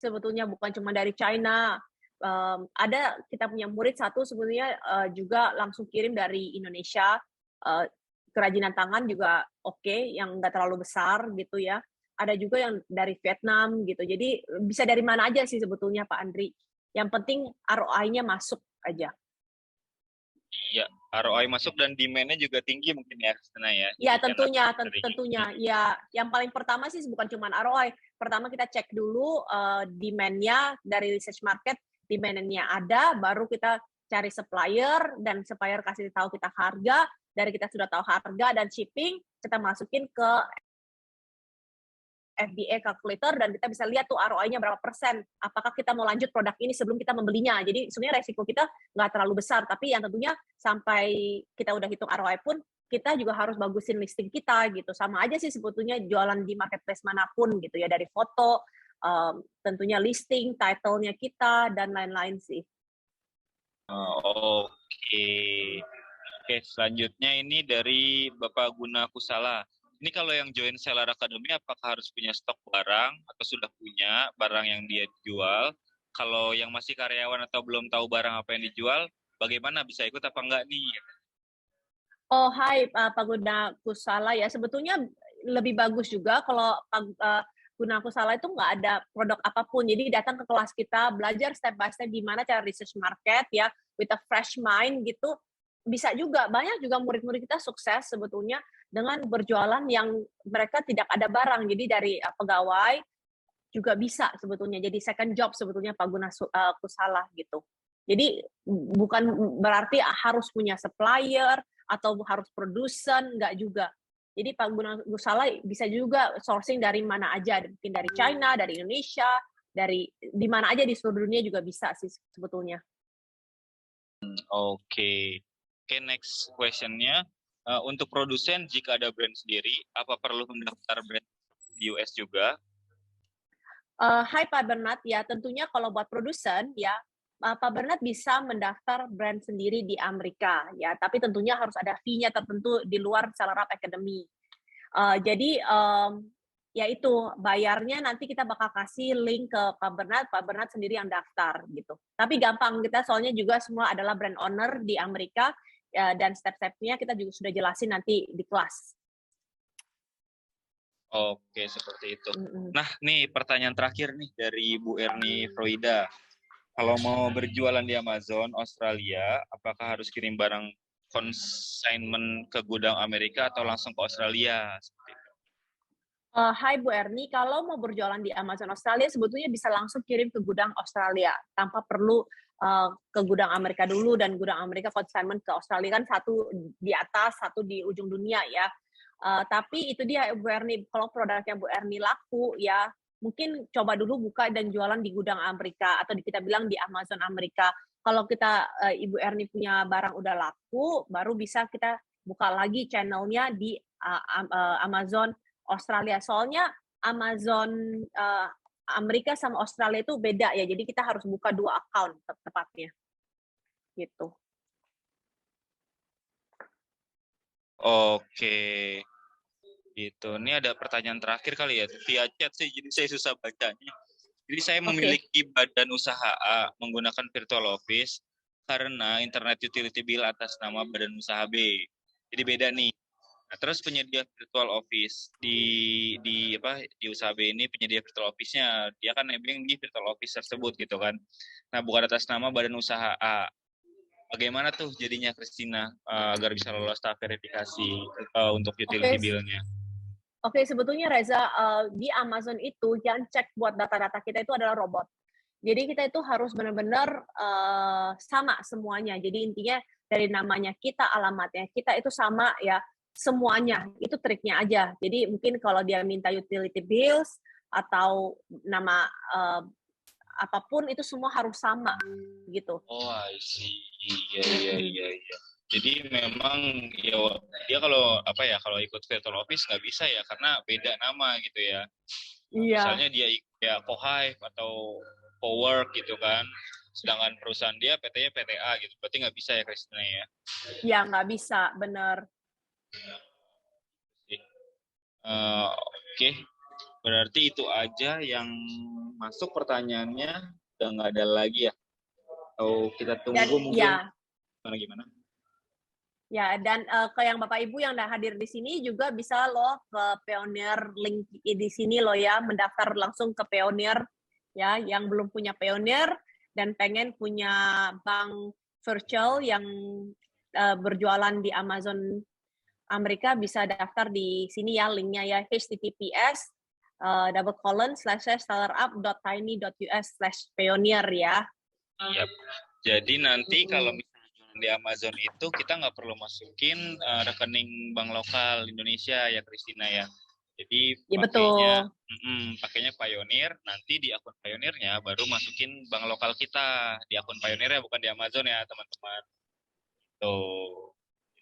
Sebetulnya bukan cuma dari China. Ada kita punya murid satu sebetulnya juga langsung kirim dari Indonesia. Kerajinan tangan juga oke, yang nggak terlalu besar gitu ya. Ada juga yang dari Vietnam gitu. Jadi bisa dari mana aja sih sebetulnya Pak Andri. Yang penting ROI-nya masuk aja. Iya, ROI masuk dan demand-nya juga tinggi mungkin ya, Kristina ya. Ya Jadi tentunya, enak dari- tentunya. Ya, yang paling pertama sih bukan cuma ROI. Pertama kita cek dulu demand-nya dari research market, demand-nya ada, baru kita cari supplier, dan supplier kasih tahu kita harga, dari kita sudah tahu harga dan shipping, kita masukin ke FBA calculator, dan kita bisa lihat tuh ROI-nya berapa persen. Apakah kita mau lanjut produk ini sebelum kita membelinya. Jadi sebenarnya resiko kita nggak terlalu besar, tapi yang tentunya sampai kita udah hitung ROI pun, kita juga harus bagusin listing kita gitu. Sama aja sih sebetulnya jualan di marketplace manapun gitu ya, dari foto, tentunya listing, title-nya kita, dan lain-lain sih. Oke. Oke, selanjutnya ini dari Bapak Guna Kusala. Ini kalau yang join Seller Academy, apakah harus punya stok barang atau sudah punya barang yang dia jual? Kalau yang masih karyawan atau belum tahu barang apa yang dijual, bagaimana, bisa ikut apa enggak nih? Oh, hai Pak Guna Kusala ya. Sebetulnya lebih bagus juga kalau Pak Guna Kusala itu nggak ada produk apapun. Jadi datang ke kelas kita, belajar step by step gimana cara research market ya, with a fresh mind gitu. Bisa juga, banyak juga murid-murid kita sukses sebetulnya dengan berjualan yang mereka tidak ada barang. Jadi dari pegawai juga bisa sebetulnya. Jadi second job sebetulnya Pak Guna Kusala gitu. Jadi bukan berarti harus punya supplier atau harus produsen, enggak juga. Jadi Pak Guna Kusala bisa juga sourcing dari mana aja, mungkin dari China, dari Indonesia, dari di mana aja di seluruh dunia juga bisa sih sebetulnya. Oke. Oke, next question-nya. Untuk produsen, jika ada brand sendiri, apa perlu mendaftar brand di US juga? Hai Pak Bernard, ya tentunya kalau buat produsen, ya Pak Bernard bisa mendaftar brand sendiri di Amerika, ya. Tapi tentunya harus ada fee-nya tertentu di luar Seller Up Academy. Jadi ya itu bayarnya nanti kita bakal kasih link ke Pak Bernard sendiri yang daftar gitu. Tapi gampang, kita soalnya juga semua adalah brand owner di Amerika, dan step-stepnya kita juga sudah jelasin nanti di kelas. Oke, seperti itu. Nah, nih pertanyaan terakhir nih dari Bu Erni Froida. Kalau mau berjualan di Amazon Australia, apakah harus kirim barang consignment ke gudang Amerika atau langsung ke Australia? Seperti itu. Hai Bu Erni, kalau mau berjualan di Amazon Australia sebetulnya bisa langsung kirim ke gudang Australia tanpa perlu ke gudang Amerika dulu, dan gudang Amerika consignment ke Australia kan satu di atas, satu di ujung dunia ya. Tapi itu dia Bu Erni, kalau produknya Bu Erni laku ya mungkin coba dulu buka dan jualan di gudang Amerika atau kita bilang di Amazon Amerika. Kalau kita Ibu Erni punya barang udah laku, baru bisa kita buka lagi channelnya di Amazon Australia. Soalnya Amazon Amerika sama Australia itu beda ya, jadi kita harus buka 2 account tepatnya gitu. Oke. Gitu. Ini ada pertanyaan terakhir kali ya, via chat sih, jadi saya susah bacanya. Jadi saya Oke. memiliki badan usaha A menggunakan virtual office karena internet utility bill atas nama badan usaha B. Jadi beda nih. Nah, terus penyedia virtual office di usaha B ini penyedia virtual office-nya dia kan nebeng di virtual office tersebut gitu kan. Nah, bukan atas nama badan usaha A. Bagaimana tuh jadinya Christina agar bisa lolos tahap verifikasi untuk utility Oke, bill-nya? Oke, sebetulnya Reza, di Amazon itu yang cek buat data-data kita itu adalah robot. Jadi kita itu harus benar-benar sama semuanya. Jadi intinya dari namanya kita, alamatnya kita itu sama ya, semuanya. Itu triknya aja. Jadi mungkin kalau dia minta utility bills atau nama apapun itu semua harus sama gitu. Oh, I see. Iya. Jadi memang ya dia kalau ikut virtual office nggak bisa ya karena beda nama gitu ya. Iya. Misalnya dia ya Cohive atau Cowork gitu kan. Sedangkan perusahaan dia PT-nya PTA gitu. Berarti nggak bisa ya Christina ya. Ya nggak bisa, bener. Oke. Berarti itu aja yang masuk pertanyaannya. Udah nggak ada lagi ya. Atau kita tunggu Dan mungkin ya, gimana? ya, dan ke yang Bapak Ibu yang udah hadir di sini juga bisa loh ke Pioneer link di sini loh ya, mendaftar langsung ke Pioneer ya, yang belum punya Pioneer dan pengen punya bank virtual yang berjualan di Amazon Amerika bisa daftar di sini ya, linknya ya, https://startup.tiny.us/pioneer ya. Yep. Jadi nanti kalau misalnya di Amazon itu kita nggak perlu masukin rekening bank lokal Indonesia ya Christina ya. Jadi Ya, pakainya Pioneer, nanti di akun Pioneernya baru masukin bank lokal kita di akun Pioneer ya, bukan di Amazon ya teman-teman. Tuh,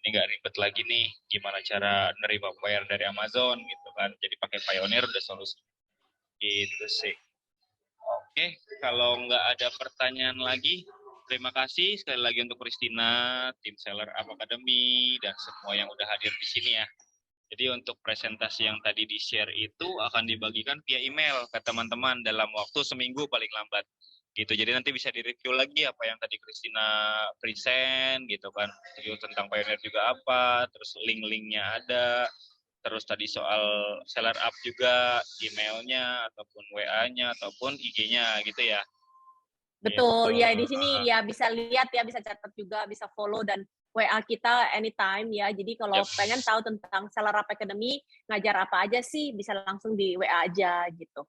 ini nggak ribet lagi nih gimana cara nerima bayar dari Amazon gitu kan. Jadi pakai Pioneer udah solusi. Gitu sih. Oke, kalau nggak ada pertanyaan lagi, terima kasih sekali lagi untuk Christina, tim Seller Up Academy, dan semua yang udah hadir di sini ya. Jadi untuk presentasi yang tadi di-share itu akan dibagikan via email ke teman-teman dalam waktu seminggu paling lambat. Gitu. Jadi nanti bisa di-review lagi apa yang tadi Christina present gitu kan. Review tentang Pioneer juga apa, terus link-linknya ada. Terus tadi soal Seller Up juga, emailnya, ataupun WA-nya, ataupun IG-nya gitu ya. Betul, Gitu. ya di sini ya bisa lihat ya, bisa catat juga, bisa follow dan WA kita anytime ya. Jadi kalau pengen tahu tentang Seller Up Academy, ngajar apa aja sih, bisa langsung di WA aja gitu.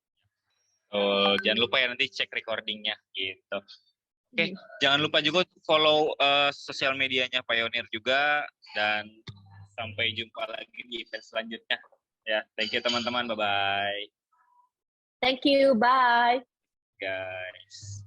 Jangan lupa ya nanti cek recordingnya gitu. Oke, jangan lupa juga follow sosial medianya Pioneer juga, dan sampai jumpa lagi di event selanjutnya. Ya, thank you teman-teman, bye-bye. Thank you, bye. Guys.